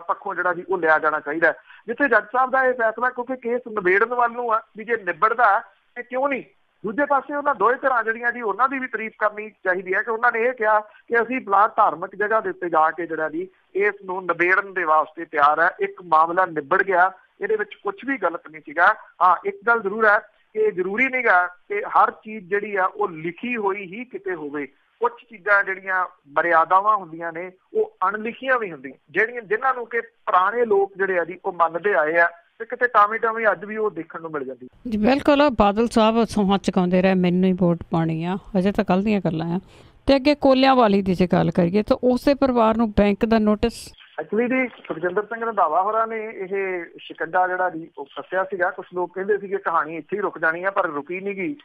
ਪੱਖੋਂ ਜਿਹੜਾ ਜੀ ਉਹ ਲਿਆ ਜਾਣਾ ਚਾਹੀਦਾ। ਜਿੱਥੇ ਜੱਜ ਸਾਹਿਬ ਦਾ ਇਹ ਫੈਸਲਾ, ਕਿਉਂਕਿ ਕੇਸ ਨਿਬੇੜਨ ਵੱਲ ਨੂੰ ਆ ਵੀ ਜੇ ਨਿਬੜਦਾ ਤੇ ਕਿਉਂ ਨਹੀਂ, ਦੂਜੇ ਪਾਸੇ ਉਹਨਾਂ ਦੋਏ ਧਿਰਾਂ ਜਿਹੜੀਆਂ ਜੀ ਉਹਨਾਂ ਦੀ ਵੀ ਤਾਰੀਫ ਕਰਨੀ ਚਾਹੀਦੀ ਹੈ ਕਿ ਉਹਨਾਂ ਨੇ ਇਹ ਕਿਹਾ ਕਿ ਅਸੀਂ ਬਲਾਕ ਧਾਰਮਿਕ ਜਗ੍ਹਾ ਦੇ ਉੱਤੇ ਜਾ ਕੇ ਜਿਹੜਾ ਜੀ ਇਸ ਨੂੰ ਨਿਬੇੜਨ ਦੇ ਵਾਸਤੇ ਤਿਆਰ ਹੈ। ਇੱਕ ਮਾਮਲਾ ਨਿਬੜ ਗਿਆ, ਇਹਦੇ ਵਿੱਚ ਕੁਝ ਵੀ ਗਲਤ ਨਹੀਂ ਸੀਗਾ। ਹਾਂ, ਇੱਕ ਗੱਲ ਜ਼ਰੂਰ ਹੈ ਕਿ ਜ਼ਰੂਰੀ ਨਹੀਂ ਗਾ ਕਿ ਹਰ ਚੀਜ਼ ਜਿਹੜੀ ਆ ਉਹ ਲਿਖੀ ਹੋਈ ਹੀ ਕਿਤੇ ਹੋਵੇ। ਕੁਝ ਚੀਜ਼ਾਂ ਜਿਹੜੀਆਂ ਮਰਿਆਦਾਵਾਂ ਹੁੰਦੀਆਂ ਨੇ ਉਹ ਅਣਲਿਖੀਆਂ ਵੀ ਹੁੰਦੀਆਂ, ਜਿਨ੍ਹਾਂ ਨੂੰ ਕਿ ਪੁਰਾਣੇ ਲੋਕ ਜਿਹੜੇ ਆ ਜੀ ਉਹ ਮੰਨਦੇ ਆਏ ਆ, ਤੇ ਕਿਤੇ ਟਾਵੀਂ ਅੱਜ ਵੀ ਉਹ ਦੇਖਣ ਨੂੰ ਮਿਲ ਜਾਂਦੀ ਜੀ। ਬਿਲਕੁਲ, ਬਾਦਲ ਸਾਹਿਬ ਸਹੁੰ ਚੁਕਾਉਂਦੇ ਰਹੇ ਮੈਨੂੰ ਹੀ ਵੋਟ ਪਾਉਣੀ ਆ, ਅਜੇ ਤਾਂ ਕੱਲ੍ਹ ਦੀਆਂ ਗੱਲਾਂ ਆ। ਤੇ ਅੱਗੇ ਕੋਲਿਆਂ ਵਾਲੀ ਦੀ ਜੇ ਗੱਲ ਕਰੀਏ ਤਾਂ ਉਸੇ ਪਰਿਵਾਰ ਨੂੰ ਬੈਂਕ ਦਾ ਨੋਟਿਸ। ਐਕਚੁਅਲੀ ਜੀ ਸੁਖਜਿੰਦਰ ਸਿੰਘ ਰੰਧਾਵਾ ਹੋਰਾਂ ਨੇ ਇਹ ਸ਼ਿਕੰਜਾ ਜਿਹੜਾ ਜੀ ਉਹ ਫਸਿਆ ਸੀਗਾ। ਕੁਛ ਲੋਕ ਕਹਿੰਦੇ ਸੀਗੇ ਕਹਾਣੀ ਇੱਥੇ ਹੀ ਰੁਕ ਜਾਣੀ ਆ, ਪਰ ਰੁਕੀ ਨਹੀਂ ਗਈ।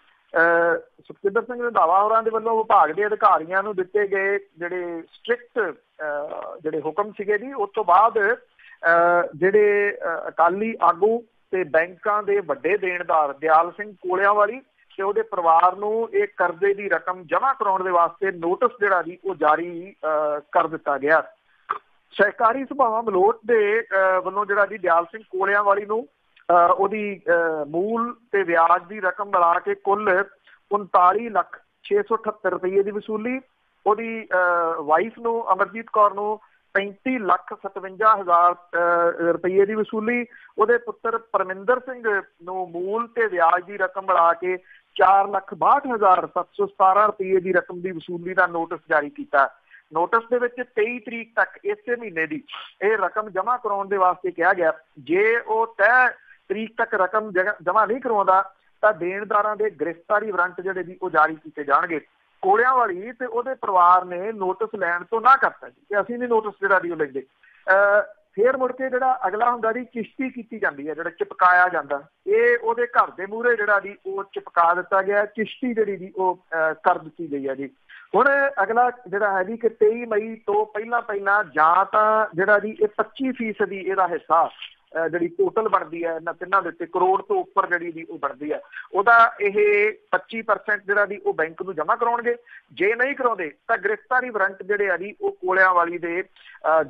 ਸੁਖਜਿੰਦਰ ਸਿੰਘ ਰੰਧਾਵਾ ਹੋਰਾਂ ਦੇ ਵੱਲੋਂ ਵਿਭਾਗ ਦੇ ਅਧਿਕਾਰੀਆਂ ਨੂੰ ਦਿੱਤੇ ਗਏ ਜਿਹੜੇ ਸਟ੍ਰਿਕਟ ਜਿਹੜੇ ਹੁਕਮ ਸੀਗੇ ਜੀ, ਉਸ ਤੋਂ ਬਾਅਦ ਜਿਹੜੇ ਅਕਾਲੀ ਆਗੂ ਤੇ ਬੈਂਕਾਂ ਦੇ ਵੱਡੇ ਦੇਣਦਾਰ ਦਿਆਲ ਸਿੰਘ ਕੋਲਿਆਂ ਵਾਲੀ ਤੇ ਉਹਦੇ ਪਰਿਵਾਰ ਨੂੰ ਇਹ ਕਰਜ਼ੇ ਦੀ ਰਕਮ ਜਮ੍ਹਾਂ ਕਰਾਉਣ ਦੇ ਵਾਸਤੇ ਨੋਟਿਸ ਜਿਹੜਾ ਜੀ ਉਹ ਜਾਰੀ ਕਰ ਦਿੱਤਾ ਗਿਆ। ਸਹਿਕਾਰੀ ਸਭਾਵਾਂ ਮਲੋਟ ਦੇ ਵੱਲੋਂ ਜਿਹੜਾ ਜੀ ਦਿਆਲ ਸਿੰਘ ਕੋਲਿਆਂਵਾਲੀ ਨੂੰ ਉਹਦੀ ਮੂਲ ਤੇ ਵਿਆਜ ਦੀ ਰਕਮ ਮਿਲਾ ਕੇ ਕੁੱਲ 39,678 ਰੁਪਏ ਦੀ ਵਸੂਲੀ, ਉਹਦੀ ਵਾਈਫ ਨੂੰ ਅਮਰਜੀਤ ਕੌਰ ਨੂੰ 35,57,000 ਰੁਪਏ ਦੀ ਵਸੂਲੀ, ਉਹਦੇ ਪੁੱਤਰ ਪਰਮਿੰਦਰ ਸਿੰਘ ਨੂੰ ਮੂਲ ਤੇ ਵਿਆਜ ਦੀ ਰਕਮ ਮਿਲਾ ਕੇ 4,62,717 ਰੁਪਏ ਦੀ ਰਕਮ ਦੀ ਵਸੂਲੀ ਦਾ ਨੋਟਿਸ ਜਾਰੀ ਕੀਤਾ। ਨੋਟਿਸ ਦੇ ਵਿੱਚ 23 ਤਰੀਕ ਤੱਕ ਇਸੇ ਮਹੀਨੇ ਦੀ ਇਹ ਰਕਮ ਜਮ੍ਹਾਂ ਕਰਾਉਣ ਦੇ ਵਾਸਤੇ ਕਿਹਾ ਗਿਆ। ਜੇ ਉਹ ਤੈਅ ਤਰੀਕ ਤੱਕ ਰਕਮ ਜਮ੍ਹਾਂ ਨਹੀਂ ਕਰਵਾਉਂਦਾ ਤਾਂ ਦੇਣਦਾਰਾਂ ਦੇ ਗ੍ਰਿਫਤਾਰੀ ਵਾਰੰਟ ਜਿਹੜੇ ਜੀ ਉਹ ਜਾਰੀ ਕੀਤੇ ਜਾਣਗੇ। ਕੋਲਿਆਂਵਾਲੀ ਤੇ ਉਹਦੇ ਪਰਿਵਾਰ ਨੇ ਨੋਟਿਸ ਲੈਣ ਤੋਂ ਨਾ ਕਰਤਾ ਜੀ ਕਿ ਅਸੀਂ ਨਹੀਂ ਨੋਟਿਸ ਜਿਹੜਾ ਦੀ ਉਹ ਲੈਂਦੇ। ਫੇਰ ਮੁੜ ਕੇ ਜਿਹੜਾ ਅਗਲਾ ਹੁੰਦਾ ਜੀ ਕਿਸ਼ਤੀ ਕੀਤੀ ਜਾਂਦੀ ਹੈ, ਜਿਹੜਾ ਚਿਪਕਾਇਆ ਜਾਂਦਾ, ਇਹ ਉਹਦੇ ਘਰ ਦੇ ਮੂਹਰੇ ਜਿਹੜਾ ਜੀ ਉਹ ਚਿਪਕਾ ਦਿੱਤਾ ਗਿਆ, ਕਿਸ਼ਤੀ ਜਿਹੜੀ ਜੀ ਉਹ ਕਰ ਦਿੱਤੀ ਗਈ ਹੈ ਜੀ। ਹੁਣ ਅਗਲਾ ਜਿਹੜਾ ਹੈ ਜੀ ਕਿ 23 ਮਈ ਤੋਂ ਪਹਿਲਾਂ ਜਾਂ ਤਾਂ ਜਿਹੜਾ ਜੀ ਇਹ 25% ਇਹਦਾ ਹਿੱਸਾ ਜਿਹੜੀ ਟੋਟਲ ਬਣਦੀ ਹੈ ਇਹਨਾਂ ਤਿੰਨਾਂ ਦੇ ਉੱਤੇ ਕਰੋੜ ਤੋਂ ਉੱਪਰ ਜਿਹੜੀ ਦੀ ਉਹ ਬਣਦੀ ਹੈ, ਉਹਦਾ ਇਹ 25% ਜਿਹੜਾ ਦੀ ਉਹ ਬੈਂਕ ਨੂੰ ਜਮ੍ਹਾਂ ਕਰਾਉਣਗੇ। ਜੇ ਨਹੀਂ ਕਰਾਉਂਦੇ ਤਾਂ ਗ੍ਰਿਫਤਾਰੀ ਵਾਰੰਟ ਜਿਹੜੇ ਆ ਜੀ ਉਹ ਕੋਲਿਆਂਵਾਲੀ ਦੇ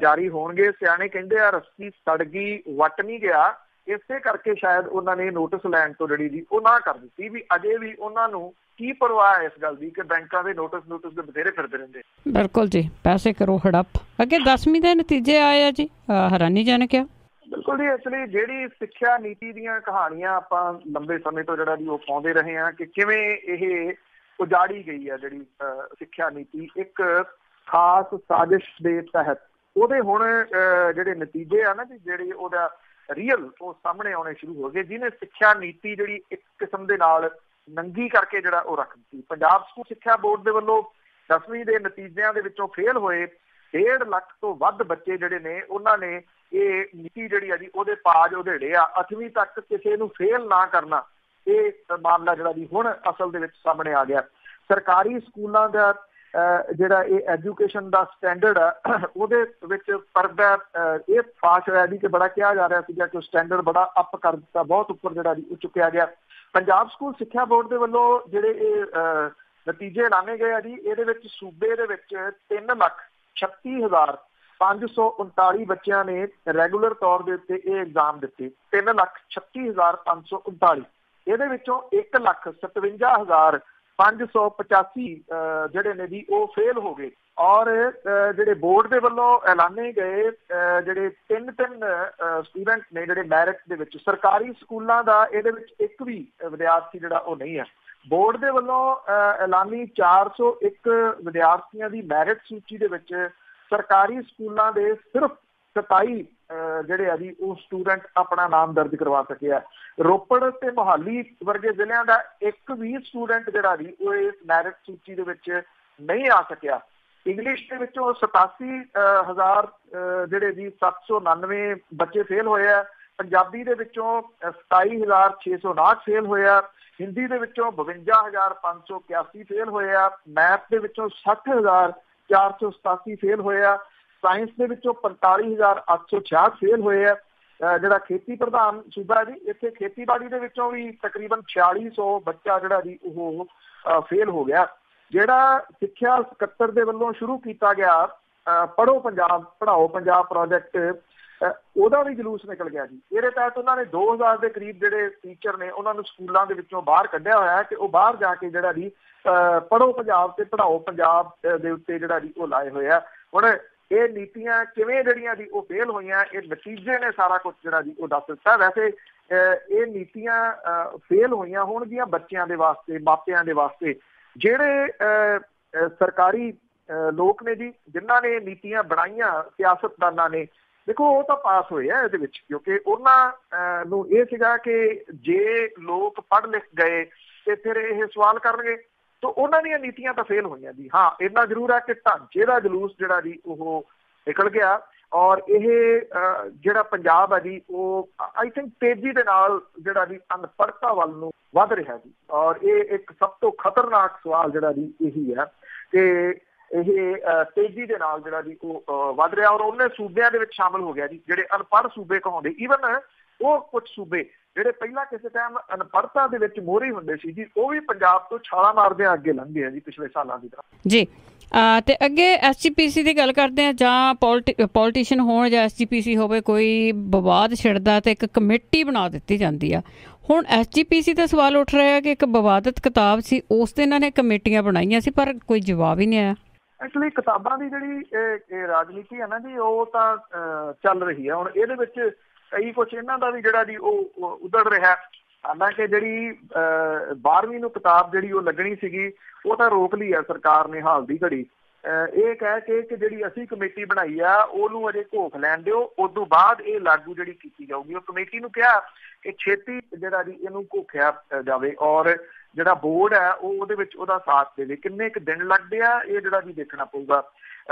ਜਾਰੀ ਹੋਣਗੇ। ਸਿਆਣੇ ਕਹਿੰਦੇ ਆ ਰੱਸੀ ਸੜ ਗਈ ਵੱਟ ਨਹੀਂ ਗਿਆ, ਇਸੇ ਕਰਕੇ ਸ਼ਾਇਦ ਉਹਨਾਂ ਨੇ ਨੋਟਿਸ ਲੈਣ ਤੋਂ ਜਿਹੜੀ ਜੀ ਉਹ ਨਾ ਕਰ ਦਿੱਤੀ। ਵੀ ਅਜੇ ਵੀ ਉਹਨਾਂ ਨੂੰ ਕੀ ਪਰਵਾਹ ਹੈ ਇਸ ਗੱਲ ਦੀ ਕਿ ਬੈਂਕਾਂ ਦੇ ਨੋਟਿਸ ਦੇ ਬਥੇਰੇ ਫਿਰਦੇ ਰਹਿੰਦੇ। ਬਿਲਕੁਲ ਜੀ, ਪੈਸੇ ਕਰੋ ਹੜੱਪ। ਅੱਗੇ 10ਵੀਂ ਦੇ ਨਤੀਜੇ ਆਏ ਆ ਜੀ, ਹੈਰਾਨੀਜਨਕ ਆ। ਬਿਲਕੁਲ ਜੀ, ਇਸ ਲਈ ਜਿਹੜੀ ਸਿੱਖਿਆ ਨੀਤੀ ਦੀਆਂ ਕਹਾਣੀਆਂ ਆਪਾਂ ਲੰਬੇ ਸਮੇਂ ਤੋਂ ਜਿਹੜਾ ਜੀ ਉਹ ਪਾਉਂਦੇ ਰਹੇ ਹਾਂ ਕਿ ਕਿਵੇਂ ਇਹ ਉਜਾੜੀ ਗਈ ਹੈ ਜਿਹੜੀ ਸਿੱਖਿਆ ਨੀਤੀ ਇੱਕ ਖਾਸ ਸਾਜ਼ਿਸ਼ ਦੇ ਤਹਿਤ, ਉਹਦੇ ਹੁਣ ਜਿਹੜੇ ਨਤੀਜੇ ਆ ਨਾ ਜੀ ਜਿਹੜੇ ਉਹਦਾ ਰੀਅਲ ਉਹ ਸਾਹਮਣੇ ਆਉਣੇ ਸ਼ੁਰੂ ਹੋ ਗਏ, ਜਿਹਨੇ ਸਿੱਖਿਆ ਨੀਤੀ ਜਿਹੜੀ ਇੱਕ ਕਿਸਮ ਦੇ ਨਾਲ ਨੰਗੀ ਕਰਕੇ ਜਿਹੜਾ ਉਹ ਰੱਖ ਦਿੱਤੀ। ਪੰਜਾਬ ਸਕੂਲ ਸਿੱਖਿਆ ਬੋਰਡ ਦੇ ਵੱਲੋਂ 10ਵੀਂ ਦੇ ਨਤੀਜਿਆਂ ਦੇ ਵਿੱਚੋਂ ਫੇਲ ਹੋਏ 1.5 ਲੱਖ ਤੋਂ ਵੱਧ ਬੱਚੇ ਜਿਹੜੇ ਨੇ ਉਹਨਾਂ ਨੇ ਇਹ ਨੀਤੀ ਜਿਹੜੀ ਆ ਜੀ ਉਹਦੇ ਪਾਜ ਉਧੇੜੇ ਆ। 8ਵੀਂ ਤੱਕ ਕਿਸੇ ਨੂੰ ਫੇਲ ਨਾ ਕਰਨਾ, ਇਹ ਮਾਮਲਾ ਜਿਹੜਾ ਜੀ ਹੁਣ ਅਸਲ ਦੇ ਵਿੱਚ ਸਾਹਮਣੇ ਆ ਗਿਆ। ਸਰਕਾਰੀ ਸਕੂਲਾਂ ਦਾ ਜਿਹੜਾ ਇਹ ਐਜੂਕੇਸ਼ਨ ਦਾ ਸਟੈਂਡਰਡ ਆ ਉਹਦੇ ਵਿੱਚ ਪਰਦਾ ਇਹ ਫਾਸ਼ ਹੋਇਆ ਜੀ ਕਿ ਬੜਾ ਕਿਹਾ ਜਾ ਰਿਹਾ ਸੀਗਾ ਕਿ ਉਹ ਸਟੈਂਡਰਡ ਬੜਾ ਅੱਪ ਕਰ ਦਿੱਤਾ, ਬਹੁਤ ਉੱਪਰ ਜਿਹੜਾ ਜੀ ਉਹ ਚੁੱਕਿਆ ਗਿਆ। ਪੰਜਾਬ ਸਕੂਲ ਸਿੱਖਿਆ ਬੋਰਡ ਦੇ ਵੱਲੋਂ ਜਿਹੜੇ ਇਹ ਨਤੀਜੇ ਐਲਾਨੇ ਗਏ ਆ ਜੀ, ਇਹਦੇ ਵਿੱਚ ਸੂਬੇ ਦੇ ਵਿੱਚ 3,36,539 ਬੱਚਿਆਂ ਨੇ ਰੈਗੂਲਰ ਤੌਰ ਦੇ ਉੱਤੇ ਇਹ ਐਗਜ਼ਾਮ ਦਿੱਤੇ। 3,36,539 ਇਹਦੇ ਵਿੱਚੋਂ 1,57,585 ਜਿਹੜੇ ਨੇ ਜੀ ਉਹ ਫੇਲ ਹੋ ਗਏ। ਔਰ ਜਿਹੜੇ ਬੋਰਡ ਦੇ ਵੱਲੋਂ ਐਲਾਨੇ ਗਏ ਜਿਹੜੇ ਤਿੰਨ ਸਟੂਡੈਂਟ ਨੇ ਜਿਹੜੇ ਮੈਰਿਟ ਦੇ ਵਿੱਚ, ਸਰਕਾਰੀ ਸਕੂਲਾਂ ਦਾ ਇਹਦੇ ਵਿੱਚ ਇੱਕ ਵੀ ਵਿਦਿਆਰਥੀ ਜਿਹੜਾ ਉਹ ਨਹੀਂ ਹੈ। ਬੋਰਡ ਦੇ ਵੱਲੋਂ ਐਲਾਨੀ 401 ਵਿਦਿਆਰਥੀਆਂ ਦੀ ਮੈਰਿਟ ਸੂਚੀ ਦੇ ਵਿੱਚ ਸਰਕਾਰੀ ਸਕੂਲਾਂ ਦੇ ਸਿਰਫ 27 ਜਿਹੜੇ ਆ ਜੀ ਉਹ ਸਟੂਡੈਂਟ ਆਪਣਾ ਨਾਮ ਦਰਜ ਕਰਵਾ ਸਕੇ ਆ। ਰੋਪੜ ਤੇ ਮੋਹਾਲੀ ਵਰਗੇ ਜ਼ਿਲ੍ਹਿਆਂ ਦਾ ਇੱਕ ਵੀ ਸਟੂਡੈਂਟ ਜਿਹੜਾ ਜੀ ਉਹ ਇਸ ਮੈਰਿਟ ਸੂਚੀ ਦੇ ਵਿੱਚ ਨਹੀਂ ਆ ਸਕਿਆ। ਇੰਗਲਿਸ਼ ਦੇ ਵਿੱਚੋਂ 87,000 ਜਿਹੜੇ ਜੀ 799 ਬੱਚੇ ਫੇਲ ਹੋਏ ਆ। ਪੰਜਾਬੀ ਦੇ ਵਿੱਚੋਂ 27,659 ਫੇਲ ਹੋਏ ਆ। ਹਿੰਦੀ ਦੇ ਵਿੱਚੋਂ 52,581 ਫੇਲ ਹੋਏ ਆ। ਮੈਥ ਦੇ ਵਿੱਚੋਂ 60,487 ਫੇਲ ਹੋਏ ਆ। ਸਾਇੰਸ ਦੇ ਵਿੱਚੋਂ 45,866 ਫੇਲ ਹੋਏ ਆ। ਜਿਹੜਾ ਖੇਤੀ ਪ੍ਰਧਾਨ ਸੂਬਾ ਜੀ, ਇੱਥੇ ਖੇਤੀਬਾੜੀ ਦੇ ਵਿੱਚੋਂ ਵੀ ਤਕਰੀਬਨ 4600 ਬੱਚਾ ਜਿਹੜਾ ਜੀ ਉਹ ਫੇਲ ਹੋ ਗਿਆ। ਜਿਹੜਾ ਸਿੱਖਿਆ ਸਕੱਤਰ ਦੇ ਵੱਲੋਂ ਸ਼ੁਰੂ ਕੀਤਾ ਗਿਆ ਪੜ੍ਹੋ ਪੰਜਾਬ ਪੜ੍ਹਾਓ ਪੰਜਾਬ ਪ੍ਰੋਜੈਕਟ, ਉਹਦਾ ਵੀ ਜਲੂਸ ਨਿਕਲ ਗਿਆ ਜੀ। ਇਹਦੇ ਤਹਿਤ ਉਹਨਾਂ ਨੇ 2000 ਦੇ ਕਰੀਬ ਜਿਹੜੇ ਟੀਚਰ ਨੇ ਉਹਨਾਂ ਨੂੰ ਸਕੂਲਾਂ ਦੇ ਵਿੱਚੋਂ ਬਾਹਰ ਕੱਢਿਆ ਹੋਇਆ ਕਿ ਉਹ ਬਾਹਰ ਜਾ ਕੇ ਜਿਹੜਾ ਜੀ ਪੜ੍ਹੋ ਪੰਜਾਬ ਤੇ ਪੜ੍ਹਾਓ ਪੰਜਾਬ ਦੇ ਉੱਤੇ ਜਿਹੜਾ ਜੀ ਉਹ ਲਾਏ ਹੋਏ ਆ। ਹੁਣ ਇਹ ਨੀਤੀਆਂ ਕਿਵੇਂ ਜਿਹੜੀਆਂ ਜੀ ਉਹ ਫੇਲ ਹੋਈਆਂ, ਇਹ ਨਤੀਜੇ ਨੇ ਸਾਰਾ ਕੁਝ ਜਿਹੜਾ ਜੀ ਉਹ ਦੱਸ ਦਿੱਤਾ। ਵੈਸੇ ਇਹ ਨੀਤੀਆਂ ਫੇਲ ਹੋਈਆਂ ਹੋਣਗੀਆਂ ਬੱਚਿਆਂ ਦੇ ਵਾਸਤੇ, ਮਾਪਿਆਂ ਦੇ ਵਾਸਤੇ। ਜਿਹੜੇ ਸਰਕਾਰੀ ਲੋਕ ਨੇ ਜੀ ਜਿਨ੍ਹਾਂ ਨੇ ਨੀਤੀਆਂ ਬਣਾਈਆਂ, ਸਿਆਸਤਦਾਨਾਂ ਨੇ, ਦੇਖੋ ਉਹ ਤਾਂ ਪਾਸ ਹੋਏ ਆ ਇਹਦੇ ਵਿੱਚ, ਕਿਉਂਕਿ ਉਹਨਾਂ ਨੂੰ ਇਹ ਸੀਗਾ ਕਿ ਜੇ ਲੋਕ ਪੜ੍ਹ ਲਿਖ ਗਏ ਤੇ ਫਿਰ ਇਹ ਸਵਾਲ ਕਰਨਗੇ, ਤਾਂ ਉਹਨਾਂ ਦੀਆਂ ਨੀਤੀਆਂ ਤਾਂ ਫੇਲ ਹੋਈਆਂ ਜੀ। ਹਾਂ, ਇੰਨਾ ਜ਼ਰੂਰ ਹੈ ਕਿ ਢਾਂਚੇ ਦਾ ਜਲੂਸ ਜਿਹੜਾ ਜੀ ਉਹ ਨਿਕਲ ਗਿਆ। ਔਰ ਇਹ ਜਿਹੜਾ ਪੰਜਾਬ ਹੈ ਜੀ ਉਹ ਆਈ ਥਿੰਕ ਤੇਜ਼ੀ ਦੇ ਨਾਲ ਜਿਹੜਾ ਜੀ ਅਨਪੜ੍ਹਤਾ ਵੱਲ ਨੂੰ ਵੱਧ ਰਿਹਾ ਜੀ। ਔਰ ਇਹ ਇੱਕ ਸਭ ਤੋਂ ਖਤਰਨਾਕ ਸਵਾਲ ਜਿਹੜਾ ਜੀ ਇਹੀ ਹੈ ਕਿ ਇਹ ਤੇਜ਼ੀ ਦੇ ਨਾਲ ਜਿਹੜਾ ਜੀ ਉਹ ਵੱਧ ਰਿਹਾ ਔਰ ਉਹਨੇ ਸੂਬਿਆਂ ਦੇ ਵਿੱਚ ਸ਼ਾਮਲ ਹੋ ਗਿਆ ਜੀ ਜਿਹੜੇ ਅਨਪੜ੍ਹ ਸੂਬੇ ਕਹਾਉਂਦੇ। ਈਵਨ ਉਹ ਕੁਝ ਸੂਬੇ ਜਿਹੜੇ ਪਹਿਲਾਂ ਕਿਸੇ ਟਾਈਮ ਅਨਪੜ੍ਹਤਾ ਦੇ ਵਿੱਚ ਮੋਹਰੇ ਹੁੰਦੇ ਸੀ ਜੀ, ਉਹ ਵੀ ਪੰਜਾਬ ਤੋਂ ਛਾਲਾਂ ਮਾਰਦੇ ਅੱਗੇ ਲੰਘੇ ਆ ਜੀ ਪਿਛਲੇ ਸਾਲਾਂ ਦੀ ਤਰ੍ਹਾਂ ਜੀ। ਤੇ ਅੱਗੇ SGPC ਦੀ ਗੱਲ ਕਰਦੇ ਹਾਂ, ਜਾਂ ਪੋਲੀਟੀਸ਼ੀਅਨ ਹੋਣ ਜਾਂ SGPC ਹੋਵੇ, ਕੋਈ ਵਿਵਾਦ ਛਿੜਦਾ ਤੇ ਇੱਕ ਕਮੇਟੀ ਬਣਾ ਦਿੱਤੀ ਜਾਂਦੀ ਆ। ਹੁਣ SGPC ਦਾ ਸਵਾਲ ਉੱਠ ਰਿਹਾ ਕਿ ਇੱਕ ਵਿਵਾਦਤ ਕਿਤਾਬ ਸੀ, ਉਸ ਤੇ ਇਹਨਾਂ ਨੇ ਕਮੇਟੀਆਂ ਬਣਾਈਆਂ ਸੀ ਪਰ ਕੋਈ ਜਵਾਬ ਹੀ ਨਹੀਂ ਆਇਆ। ਐਕਚੁਅਲੀ ਕਿਤਾਬਾਂ ਦੀ ਜਿਹੜੀ ਰਾਜਨੀਤੀ ਹੈ ਨਾ ਜੀ, ਉਹ ਤਾਂ ਚੱਲ ਰਹੀ ਹੈ ਹੁਣ। ਇਹਦੇ ਵਿੱਚ ਕਈ ਕੁਛ ਇਹਨਾਂ ਦਾ ਵੀ ਜਿਹੜਾ ਜੀ ਉਹ ਉਧੜ ਰਿਹਾ। ਹਾਲਾਂਕਿ ਜਿਹੜੀ 12ਵੀਂ ਨੂੰ ਕਿਤਾਬ ਜਿਹੜੀ ਉਹ ਲੱਗਣੀ ਸੀਗੀ, ਉਹ ਤਾਂ ਰੋਕ ਲਈ ਹੈ ਸਰਕਾਰ ਨੇ ਹਾਲ ਦੀ ਘੜੀ, ਇਹ ਕਹਿ ਕੇ ਕਿ ਜਿਹੜੀ ਅਸੀਂ ਕਮੇਟੀ ਬਣਾਈ ਆ ਉਹਨੂੰ ਅਜੇ ਘੋਖ ਲੈਣ ਦਿਓ, ਉਦੋਂ ਬਾਅਦ ਇਹ ਲਾਗੂ ਜਿਹੜੀ ਕੀਤੀ ਜਾਊਗੀ। ਉਹ ਕਮੇਟੀ ਨੂੰ ਕਿਹਾ ਕਿ ਛੇਤੀ ਜਿਹੜਾ ਜੀ ਇਹਨੂੰ ਘੋਖਿਆ ਜਾਵੇ, ਔਰ ਜਿਹੜਾ ਬੋਰਡ ਹੈ ਉਹ ਉਹਦੇ ਵਿੱਚ ਉਹਦਾ ਸਾਥ ਦੇਵੇ। ਕਿੰਨੇ ਕੁ ਦਿਨ ਲੱਗਦੇ ਆ ਇਹ ਜਿਹੜਾ ਜੀ ਦੇਖਣਾ ਪਊਗਾ।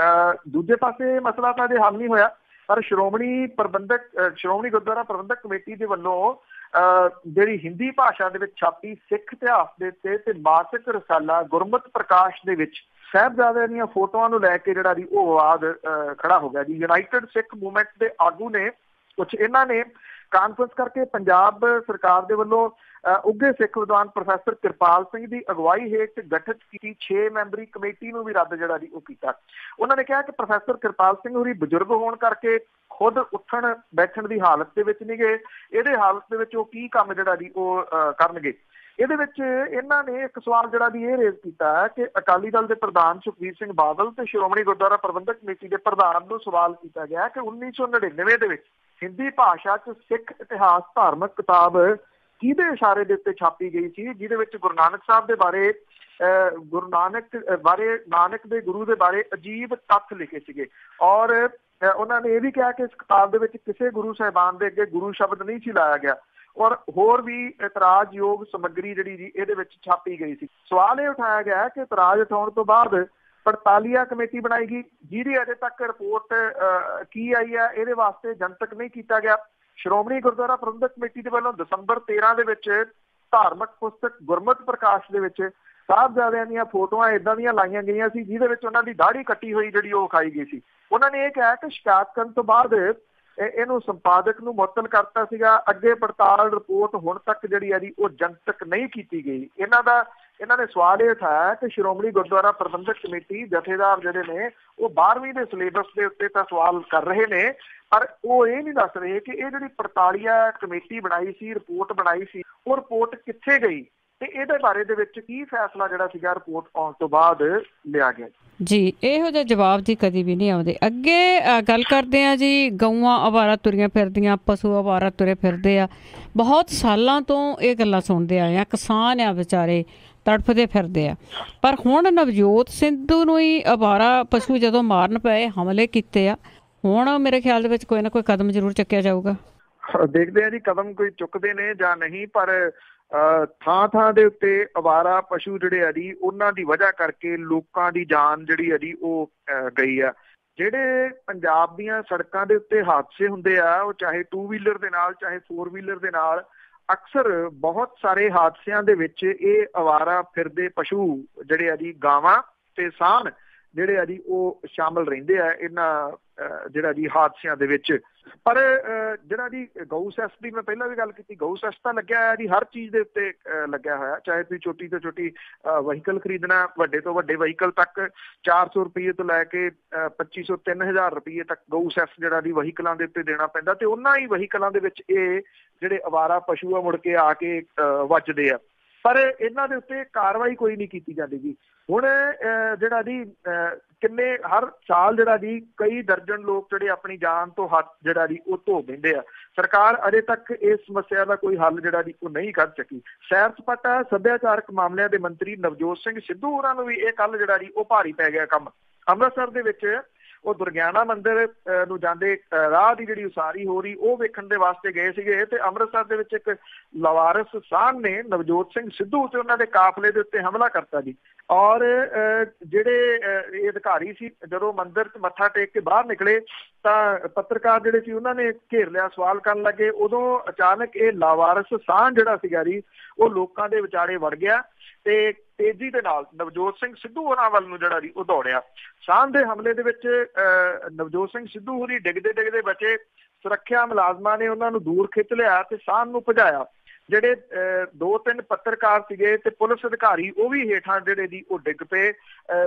ਦੂਜੇ ਪਾਸੇ ਮਸਲਾ ਤਾਂ ਅਜੇ ਹੱਲ ਨਹੀਂ ਹੋਇਆ, ਪਰ ਸ਼੍ਰੋਮਣੀ ਗੁਰਦੁਆਰਾ ਪ੍ਰਬੰਧਕ ਕਮੇਟੀ ਦੇ ਵੱਲੋਂ ਜਿਹੜੀ ਹਿੰਦੀ ਭਾਸ਼ਾ ਦੇ ਵਿੱਚ ਛਾਪੀ ਸਿੱਖ ਇਤਿਹਾਸ ਦੇ ਉੱਤੇ ਤੇ ਮਾਸਿਕ ਰਸਾਲਾ ਗੁਰਮਤ ਪ੍ਰਕਾਸ਼ ਦੇ ਵਿੱਚ ਸਾਹਿਬਜ਼ਾਦਿਆਂ ਦੀਆਂ ਫੋਟੋਆਂ ਨੂੰ ਲੈ ਕੇ ਜਿਹੜਾ ਜੀ ਉਹ ਵਿਵਾਦ ਖੜਾ ਹੋ ਗਿਆ ਜੀ। ਯੂਨਾਈਟਿਡ ਸਿੱਖ ਮੂਵਮੈਂਟ ਦੇ ਆਗੂ ਨੇ ਕੁਛ ਇਹਨਾਂ ਨੇ ਕਾਨਫਰੰਸ ਕਰਕੇ ਪੰਜਾਬ ਸਰਕਾਰ ਦੇ ਵੱਲੋਂ ਉੱਘੇ ਸਿੱਖ ਵਿਦਵਾਨ ਪ੍ਰੋਫੈਸਰ ਕਿਰਪਾਲ ਸਿੰਘ ਦੀ ਅਗਵਾਈ ਹੇਠ ਗਠਿਤ ਕੀਤੀ 6 ਮੈਂਬਰੀ ਕਮੇਟੀ ਨੂੰ ਵੀ ਰੱਦ ਜਿਹੜਾ ਜੀ ਉਹ ਕੀਤਾ। ਉਹਨਾਂ ਨੇ ਕਿਹਾ ਕਿ ਪ੍ਰੋਫੈਸਰ ਕਿਰਪਾਲ ਸਿੰਘ ਹੋਰੀ ਬਜ਼ੁਰਗ ਹੋਣ ਕਰਕੇ ਖੁਦ ਉੱਠਣ ਬੈਠਣ ਦੀ ਹਾਲਤ ਦੇ ਵਿੱਚ ਨਹੀਂ ਗਏ, ਇਹਦੇ ਹਾਲਤ ਦੇ ਵਿੱਚ ਉਹ ਕੀ ਕੰਮ ਜਿਹੜਾ ਜੀ ਉਹ ਕਰਨਗੇ। ਇਹਦੇ ਵਿੱਚ ਇਹਨਾਂ ਨੇ ਇੱਕ ਸਵਾਲ ਜਿਹੜਾ ਵੀ ਇਹ ਰੇਜ਼ ਕੀਤਾ ਹੈ ਕਿ ਅਕਾਲੀ ਦਲ ਦੇ ਪ੍ਰਧਾਨ ਸੁਖਬੀਰ ਸਿੰਘ ਬਾਦਲ ਤੇ ਸ਼੍ਰੋਮਣੀ ਗੁਰਦੁਆਰਾ ਪ੍ਰਬੰਧਕ ਕਮੇਟੀ ਦੇ ਪ੍ਰਧਾਨ ਨੂੰ ਸਵਾਲ ਕੀਤਾ ਗਿਆ ਕਿ 1999 ਦੇ ਵਿੱਚ ਹਿੰਦੀ ਭਾਸ਼ਾ 'ਚ ਸਿੱਖ ਇਤਿਹਾਸ ਧਾਰਮਿਕ ਕਿਤਾਬ ਕਿਹਦੇ ਇਸ਼ਾਰੇ ਦੇ ਉੱਤੇ ਛਾਪੀ ਗਈ ਸੀ, ਜਿਹਦੇ ਵਿੱਚ ਗੁਰੂ ਨਾਨਕ ਸਾਹਿਬ ਦੇ ਬਾਰੇ ਨਾਨਕ ਦੇ ਗੁਰੂ ਦੇ ਬਾਰੇ ਅਜੀਬ ਤੱਥ ਲਿਖੇ ਸੀਗੇ। ਔਰ ਉਹਨਾਂ ਨੇ ਇਹ ਵੀ ਕਿਹਾ ਕਿ ਇਸ ਕਿਤਾਬ ਦੇ ਵਿੱਚ ਕਿਸੇ ਗੁਰੂ ਸਾਹਿਬਾਨ ਦੇ ਅੱਗੇ ਗੁਰੂ ਸ਼ਬਦ ਨਹੀਂ ਸੀ ਲਾਇਆ ਗਿਆ, ਔਰ ਹੋਰ ਵੀ ਇਤਰਾਜ਼ਯੋਗ ਸਮੱਗਰੀ ਜਿਹੜੀ ਜੀ ਇਹਦੇ ਵਿੱਚ ਛਾਪੀ ਗਈ ਸੀ। ਸਵਾਲ ਇਹ ਉਠਾਇਆ ਗਿਆ ਕਿ ਇਤਰਾਜ਼ ਉਠਾਉਣ ਤੋਂ ਬਾਅਦ ਪੜਤਾਲੀਆ ਕਮੇਟੀ ਬਣਾਈ ਗਈ, ਜਿਹਦੀ ਅਜੇ ਤੱਕ ਰਿਪੋਰਟ ਕੀ ਆਈ ਹੈ ਇਹਦੇ ਵਾਸਤੇ ਜਨਤਕ ਨਹੀਂ ਕੀਤਾ ਗਿਆ। ਸ਼੍ਰੋਮਣੀ ਗੁਰਦੁਆਰਾ ਪ੍ਰਬੰਧਕ ਕਮੇਟੀ ਦੇ ਵੱਲੋਂ ਦਸੰਬਰ 13 ਦੇ ਵਿੱਚ ਧਾਰਮਿਕ ਪੁਸਤਕ ਗੁਰਮਤ ਪ੍ਰਕਾਸ਼ ਦੇ ਵਿੱਚ ਸਾਹਿਬਜ਼ਾਦਿਆਂ ਦੀਆਂ ਫੋਟੋਆਂ ਏਦਾਂ ਦੀਆਂ ਲਾਈਆਂ ਗਈਆਂ ਸੀ ਜਿਹਦੇ ਵਿੱਚ ਉਹਨਾਂ ਦੀ ਦਾੜੀ ਕੱਟੀ ਹੋਈ ਜਿਹੜੀ ਉਹ ਵਿਖਾਈ ਗਈ ਸੀ। ਉਹਨਾਂ ਨੇ ਇਹ ਕਿਹਾ ਕਿ ਸ਼ਿਕਾਇਤ ਕਰਨ ਤੋਂ ਬਾਅਦ ਇਹਨੂੰ ਸੰਪਾਦਕ ਨੂੰ ਮੁਅੱਤਲ ਕਰਤਾ ਸੀਗਾ। ਅੱਗੇ ਪੜਤਾਲ ਰਿਪੋਰਟ ਹੁਣ ਤੱਕ ਜਿਹੜੀ ਹੈ ਜੀ ਉਹ ਜਨਤਕ ਨਹੀਂ ਕੀਤੀ ਗਈ। ਇਹਨਾਂ ਨੇ ਸਵਾਲ ਇਹ ਉਠਾਇਆ ਕਿ ਸ਼੍ਰੋਮਣੀ ਗੁਰਦੁਆਰਾ ਪ੍ਰਬੰਧਕ ਕਮੇਟੀ ਜਥੇਦਾਰ ਜਿਹੜੇ ਨੇ ਉਹ 12ਵੀਂ ਦੇ ਸਿਲੇਬਸ ਦੇ ਉੱਤੇ ਤਾਂ ਸਵਾਲ ਕਰ ਰਹੇ ਨੇ, ਪਰ ਉਹ ਇਹ ਨਹੀਂ ਦੱਸ ਰਹੇ ਕਿ ਇਹ ਜਿਹੜੀ ਪੜਤਾਲੀਆ ਕਮੇਟੀ ਬਣਾਈ ਸੀ, ਰਿਪੋਰਟ ਬਣਾਈ ਸੀ, ਉਹ ਰਿਪੋਰਟ ਕਿੱਥੇ ਗਈ ਤੇ ਇਹਦੇ ਬਾਰੇ ਦੇ ਵਿੱਚ ਕੀ ਫੈਸਲਾ ਜਿਹੜਾ ਸੀਗਾ ਰਿਪੋਰਟ ਆਉਣ ਤੋਂ ਬਾਅਦ ਲਿਆ ਗਿਆ ਜੀ। ਇਹੋ ਜਿਹੇ ਜਵਾਬ ਜੀ ਕਦੀ ਵੀ ਨਹੀਂ ਆਉਂਦੇ। ਅੱਗੇ ਗੱਲ ਕਰਦੇ ਆ ਜੀ, ਗਊਆਂ ਅਵਾਰਾ ਤੁਰੀਆਂ ਫਿਰਦੀਆਂ, ਪਸ਼ੂ ਅਵਾਰਾ ਤੁਰੇ ਫਿਰਦੇ ਆ। ਬਹੁਤ ਸਾਲਾਂ ਤੋਂ ਇਹ ਗੱਲਾਂ ਸੁਣਦੇ ਆਏ ਆ, ਕਿਸਾਨ ਆ ਵਿਚਾਰੇ ਤੜਫਦੇ ਫਿਰਦੇ ਆ। ਪਰ ਹੁਣ ਨਵਜੋਤ ਸਿੱਧੂ ਨੂੰ ਹੀ ਅਵਾਰਾ ਪਸ਼ੂ ਜਦੋਂ ਮਾਰਨ ਪਏ, ਹਮਲੇ ਕੀਤੇ ਆ, ਹੁਣ ਮੇਰੇ ਖਿਆਲ ਦੇ ਵਿੱਚ ਕੋਈ ਨਾ ਕੋਈ ਕਦਮ ਜ਼ਰੂਰ ਚੱਕਿਆ ਜਾਊਗਾ। ਦੇਖਦੇ ਆ ਜੀ ਕਦਮ ਕੋਈ ਚੁੱਕਦੇ ਨੇ ਜਾਂ ਨਹੀਂ, ਪਰ ਥਾਂ ਦੇ ਉੱਤੇ ਅਵਾਰਾ ਪਸ਼ੂ ਜਿਹੜੇ ਆ ਜੀ ਉਹਨਾਂ ਦੀ ਵਜ੍ਹਾ ਕਰਕੇ ਲੋਕਾਂ ਦੀ ਜਾਨ ਜਿਹੜੀ ਆ ਜੀ ਉਹ ਗਈ ਆ। ਜਿਹੜੇ ਪੰਜਾਬ ਦੀਆਂ ਸੜਕਾਂ ਦੇ ਉੱਤੇ ਹਾਦਸੇ ਹੁੰਦੇ ਆ, ਉਹ ਚਾਹੇ 2 ਵੀਲਰ ਦੇ ਨਾਲ ਚਾਹੇ 4 ਵੀਲਰ ਦੇ ਨਾਲ, ਅਕਸਰ ਬਹੁਤ ਸਾਰੇ ਹਾਦਸਿਆਂ ਦੇ ਵਿੱਚ ਇਹ ਅਵਾਰਾ ਫਿਰਦੇ ਪਸ਼ੂ ਜਿਹੜੇ ਆ ਜੀ ਗਾਵਾਂ ਤੇ ਸਾਨ ਜਿਹੜੇ ਆ ਜੀ ਉਹ ਸ਼ਾਮਲ ਰਹਿੰਦੇ ਆ ਇਹਨਾਂ ਜਿਹੜਾ ਜੀ ਹਾਦਸਿਆਂ ਦੇ ਵਿੱਚ। ਪਰ ਜਿਹੜਾ ਜੀ ਗਊ ਸੈਸ ਦੀ ਮੈਂ ਪਹਿਲਾਂ ਵੀ ਗੱਲ ਕੀਤੀ, ਗਊ ਸੈਸ ਤਾਂ ਲੱਗਿਆ ਹੋਇਆ ਜੀ ਹਰ ਚੀਜ਼ ਦੇ ਉੱਤੇ ਲੱਗਿਆ ਹੋਇਆ। ਚਾਹੇ ਤੁਸੀਂ ਛੋਟੀ ਤੋਂ ਛੋਟੀ ਵਹੀਕਲ ਖਰੀਦਣਾ, ਵੱਡੇ ਤੋਂ ਵੱਡੇ ਵਹੀਕਲ ਤੱਕ 400 ਰੁਪਏ ਤੋਂ ਲੈ ਕੇ 2500 3000 ਰੁਪਏ ਤੱਕ ਗਊ ਸੈਸ ਜਿਹੜਾ ਜੀ ਵਹੀਕਲਾਂ ਦੇ ਉੱਤੇ ਦੇਣਾ ਪੈਂਦਾ, ਤੇ ਉਹਨਾਂ ਹੀ ਵਹੀਕਲਾਂ ਦੇ ਵਿੱਚ ਇਹ ਜਿਹੜੇ ਅਵਾਰਾ ਪਸ਼ੂ ਆ ਮੁੜ ਕੇ ਆ ਕੇ ਵੱਜਦੇ ਆ। ਪਰ ਇਹਨਾਂ ਦੇ ਉੱਤੇ ਕਾਰਵਾਈ ਕੋਈ ਨਹੀਂ ਕੀਤੀ ਜਾਂਦੀ ਜੀ। ਹੁਣ ਜਿਹੜਾ ਜੀ ਕਿੰਨੇ ਹਰ ਸਾਲ ਜਿਹੜਾ ਜੀ ਕਈ ਦਰਜਨ ਲੋਕ ਜਿਹੜੇ ਆਪਣੀ ਜਾਨ ਤੋਂ ਹੱਥ ਜਿਹੜਾ ਜੀ ਉਹ ਧੋ ਦਿੰਦੇ ਆ। ਸਰਕਾਰ ਅਜੇ ਤੱਕ ਇਸ ਸਮੱਸਿਆ ਦਾ ਕੋਈ ਹੱਲ ਜਿਹੜਾ ਜੀ ਉਹ ਨਹੀਂ ਕਰ ਸਕੀ। ਸੈਰ ਸਪਾਟਾ ਸੱਭਿਆਚਾਰਕ ਮਾਮਲਿਆਂ ਦੇ ਮੰਤਰੀ ਨਵਜੋਤ ਸਿੰਘ ਸਿੱਧੂ ਹੋਰਾਂ ਨੂੰ ਵੀ ਇਹ ਕੱਲ ਜਿਹੜਾ ਜੀ ਉਹ ਭਾਰੀ ਪੈ ਗਿਆ ਕੰਮ। ਅੰਮ੍ਰਿਤਸਰ ਦੇ ਵਿੱਚ ਉਹ ਦੁਰਗਿਆਨਾ ਮੰਦਿਰ ਨੂੰ ਜਾਂਦੇ ਰਾਹ ਦੀ ਜਿਹੜੀ ਉਸਾਰੀ ਹੋ ਰਹੀ ਉਹ ਵੇਖਣ ਦੇ ਵਾਸਤੇ ਗਏ ਸੀਗੇ, ਤੇ ਅੰਮ੍ਰਿਤਸਰ ਦੇ ਵਿੱਚ ਇੱਕ ਲਵਾਰਸ ਸਾਨ ਨੇ ਨਵਜੋਤ ਸਿੰਘ ਸਿੱਧੂ ਤੇ ਉਹਨਾਂ ਦੇ ਕਾਫਲੇ ਦੇ ਉੱਤੇ ਹਮਲਾ ਕਰਤਾ ਜੀ। ਔਰ ਜਿਹੜੇ ਅਧਿਕਾਰੀ ਸੀ ਜਦੋਂ ਮੰਦਿਰ 'ਚ ਮੱਥਾ ਟੇਕ ਕੇ ਬਾਹਰ ਨਿਕਲੇ ਤਾਂ ਪੱਤਰਕਾਰ ਜਿਹੜੇ ਸੀ ਉਹਨਾਂ ਨੇ ਘੇਰ ਲਿਆ, ਸਵਾਲ ਕਰਨ ਲੱਗੇ। ਉਦੋਂ ਅਚਾਨਕ ਇਹ ਲਾਵਾਰਸ ਸਾਨ ਜਿਹੜਾ ਸੀਗਾ ਜੀ ਉਹ ਲੋਕਾਂ ਦੇ ਵਿਚਾਲੇ ਵੜ ਗਿਆ ਤੇ ਤੇਜ਼ੀ ਦੇ ਨਾਲ ਨਵਜੋਤ ਸਿੰਘ ਸਿੱਧੂ ਹੋਰਾਂ ਵੱਲ ਨੂੰ ਜਿਹੜਾ ਜੀ ਉਹ ਦੌੜਿਆ। ਸਾਨ ਦੇ ਹਮਲੇ ਦੇ ਵਿੱਚ ਨਵਜੋਤ ਸਿੰਘ ਸਿੱਧੂ ਹੋਰੀ ਡਿੱਗਦੇ ਬਚੇ। ਸੁਰੱਖਿਆ ਮੁਲਾਜ਼ਮਾਂ ਨੇ ਉਹਨਾਂ ਨੂੰ ਦੂਰ ਖਿੱਚ ਲਿਆ ਤੇ ਸਾਹ ਨੂੰ ਭਜਾਇਆ। ਜਿਹੜੇ 2-3 ਪੱਤਰਕਾਰ ਸੀਗੇ ਤੇ ਪੁਲਿਸ ਅਧਿਕਾਰੀ ਉਹ ਵੀ ਹੇਠਾਂ ਜਿਹੜੇ ਦੀ ਉਹ ਡਿੱਗ ਪਏ।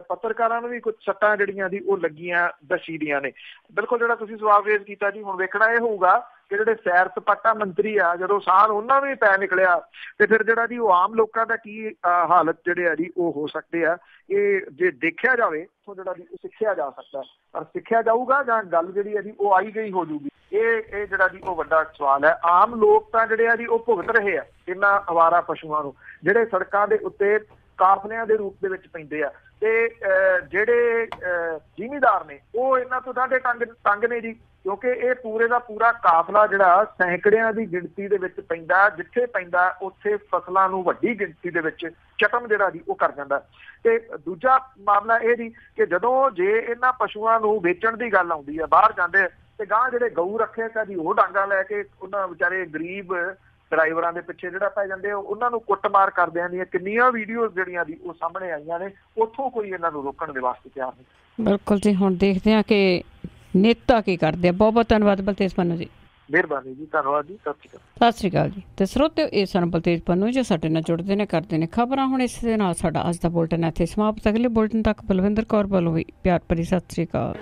ਪੱਤਰਕਾਰਾਂ ਨੂੰ ਵੀ ਕੁਝ ਸੱਟਾਂ ਜਿਹੜੀਆਂ ਦੀ ਉਹ ਲੱਗੀਆਂ ਦੱਸੀ ਦੀਆਂ ਨੇ। ਬਿਲਕੁਲ ਜਿਹੜਾ ਤੁਸੀਂ ਸਵਾਲ ਰੇਜ਼ ਕੀਤਾ ਜੀ, ਹੁਣ ਵੇਖਣਾ ਇਹ ਹੋਊਗਾ ਕਿ ਜਿਹੜੇ ਸੈਰ ਸਪਾਟਾ ਮੰਤਰੀ ਆ ਜਦੋਂ ਸਾਹ ਉਹਨਾਂ ਨੂੰ ਵੀ ਪੈ ਨਿਕਲਿਆ ਤੇ ਫਿਰ ਜਿਹੜਾ ਦੀ ਉਹ ਆਮ ਲੋਕਾਂ ਦਾ ਕੀ ਹਾਲਤ ਜਿਹੜੇ ਆ ਜੀ ਉਹ ਹੋ ਸਕਦੇ ਆ। ਇਹ ਜੇ ਦੇਖਿਆ ਜਾਵੇ ਤਾਂ ਜਿਹੜਾ ਦੀ ਉਹ ਸਿੱਖਿਆ ਜਾ ਸਕਦਾ, ਪਰ ਸਿੱਖਿਆ ਜਾਊਗਾ ਜਾਂ ਗੱਲ ਜਿਹੜੀ ਆ ਜੀ ਉਹ ਆਈ ਗਈ ਹੋ ਜੂਗੀ, ਇਹ ਜਿਹੜਾ ਜੀ ਉਹ ਵੱਡਾ ਸਵਾਲ ਹੈ। ਆਮ ਲੋਕ ਤਾਂ ਜਿਹੜੇ ਆ ਜੀ ਉਹ ਭੁਗਤ ਰਹੇ ਆ ਇਹਨਾਂ ਅਵਾਰਾ ਪਸ਼ੂਆਂ ਨੂੰ, ਜਿਹੜੇ ਸੜਕਾਂ ਦੇ ਉੱਤੇ ਕਾਫਲਿਆਂ ਦੇ ਰੂਪ ਦੇ ਵਿੱਚ ਪੈਂਦੇ ਆ ਤੇ ਜਿਹੜੇ ਜ਼ਿਮੀਂਦਾਰ ਨੇ ਉਹ ਇਹਨਾਂ ਤੋਂ ਸਾਡੇ ਤੰਗ ਨੇ ਜੀ, ਕਿਉਂਕਿ ਇਹ ਪੂਰੇ ਦਾ ਪੂਰਾ ਕਾਫਲਾ ਜਿਹੜਾ ਸੈਂਕੜਿਆਂ ਦੀ ਗਿਣਤੀ ਦੇ ਵਿੱਚ ਪੈਂਦਾ, ਜਿੱਥੇ ਪੈਂਦਾ ਉੱਥੇ ਫਸਲਾਂ ਨੂੰ ਵੱਡੀ ਗਿਣਤੀ ਦੇ ਵਿੱਚ ਚਟਮ ਜਿਹੜਾ ਜੀ ਉਹ ਕਰ ਜਾਂਦਾ। ਤੇ ਦੂਜਾ ਮਾਮਲਾ ਇਹ ਜੀ ਕਿ ਜਦੋਂ ਜੇ ਇਹਨਾਂ ਪਸ਼ੂਆਂ ਨੂੰ ਵੇਚਣ ਦੀ ਗੱਲ ਆਉਂਦੀ ਹੈ ਬਾਹਰ ਜਾਂਦੇ ਤੇ ਗਾਂ ਜਿਹੜੇ ਗਊ ਰੱਖੇ ਕਦੀ ਉਹ ਡਾਂਗਾ ਲੈ ਕੇ ਉਹਨਾਂ ਵਿਚਾਰੇ ਗਰੀਬ ਡਰਾਈਵਰਾਂ ਦੇ ਪਿੱਛੇ ਜਿਹੜਾ ਪੈ ਜਾਂਦੇ ਉਹਨਾਂ ਨੂੰ ਕੁੱਟਮਾਰ ਕਰਦਿਆਂ ਦੀਆਂ ਕਿੰਨੀਆਂ ਵੀਡੀਓਜ਼ ਜਿਹੜੀਆਂ ਦੀ ਉਹ ਸਾਹਮਣੇ ਆਈਆਂ ਨੇ। ਉੱਥੋਂ ਕੋਈ ਇਹਨਾਂ ਨੂੰ ਰੋਕਣ ਦੇ ਵਾਸਤੇ ਤਿਆਰ ਨਹੀਂ। ਬਿਲਕੁਲ ਜੀ, ਹੁਣ ਦੇਖਦੇ ਹਾਂ ਕਿ ਨੇਤਾ ਕੀ ਕਰਦੇ ਆ। ਬਹੁਤ ਬਹੁਤ ਧੰਨਵਾਦ ਬਲਤੇਜ ਪੰਨੂ ਜੀ। ਮਿਹਰਬਾਨੀ ਜੀ, ਧੰਨਵਾਦ ਜੀ, ਸਤਿ ਸ਼੍ਰੀ ਅਕਾਲ। ਸਤਿ ਸ਼੍ਰੀ ਅਕਾਲ ਜੀ। ਤੇ ਸਰੋਤਿਓ, ਇਹ ਸਨ ਬਲਤੇਜ ਪੰਨੂ ਜੋ ਸਾਡੇ ਨਾਲ ਜੁੜਦੇ ਨੇ, ਕਰਦੇ ਨੇ ਖਬਰਾਂ। ਹੁਣ ਇਸ ਦੇ ਨਾਲ ਸਾਡਾ ਅੱਜ ਦਾ ਬੁਲਟਨ ਇੱਥੇ ਸਮਾਪਤ। ਅਗਲੇ ਬੁਲਟਨ ਤੱਕ ਬਲਵਿੰਦਰ ਕੌਰ ਵੱਲੋਂ ਵੀ ਪਿਆਰ ਭਰੀ ਸਤਿ ਸ਼੍ਰੀ ਅਕਾਲ।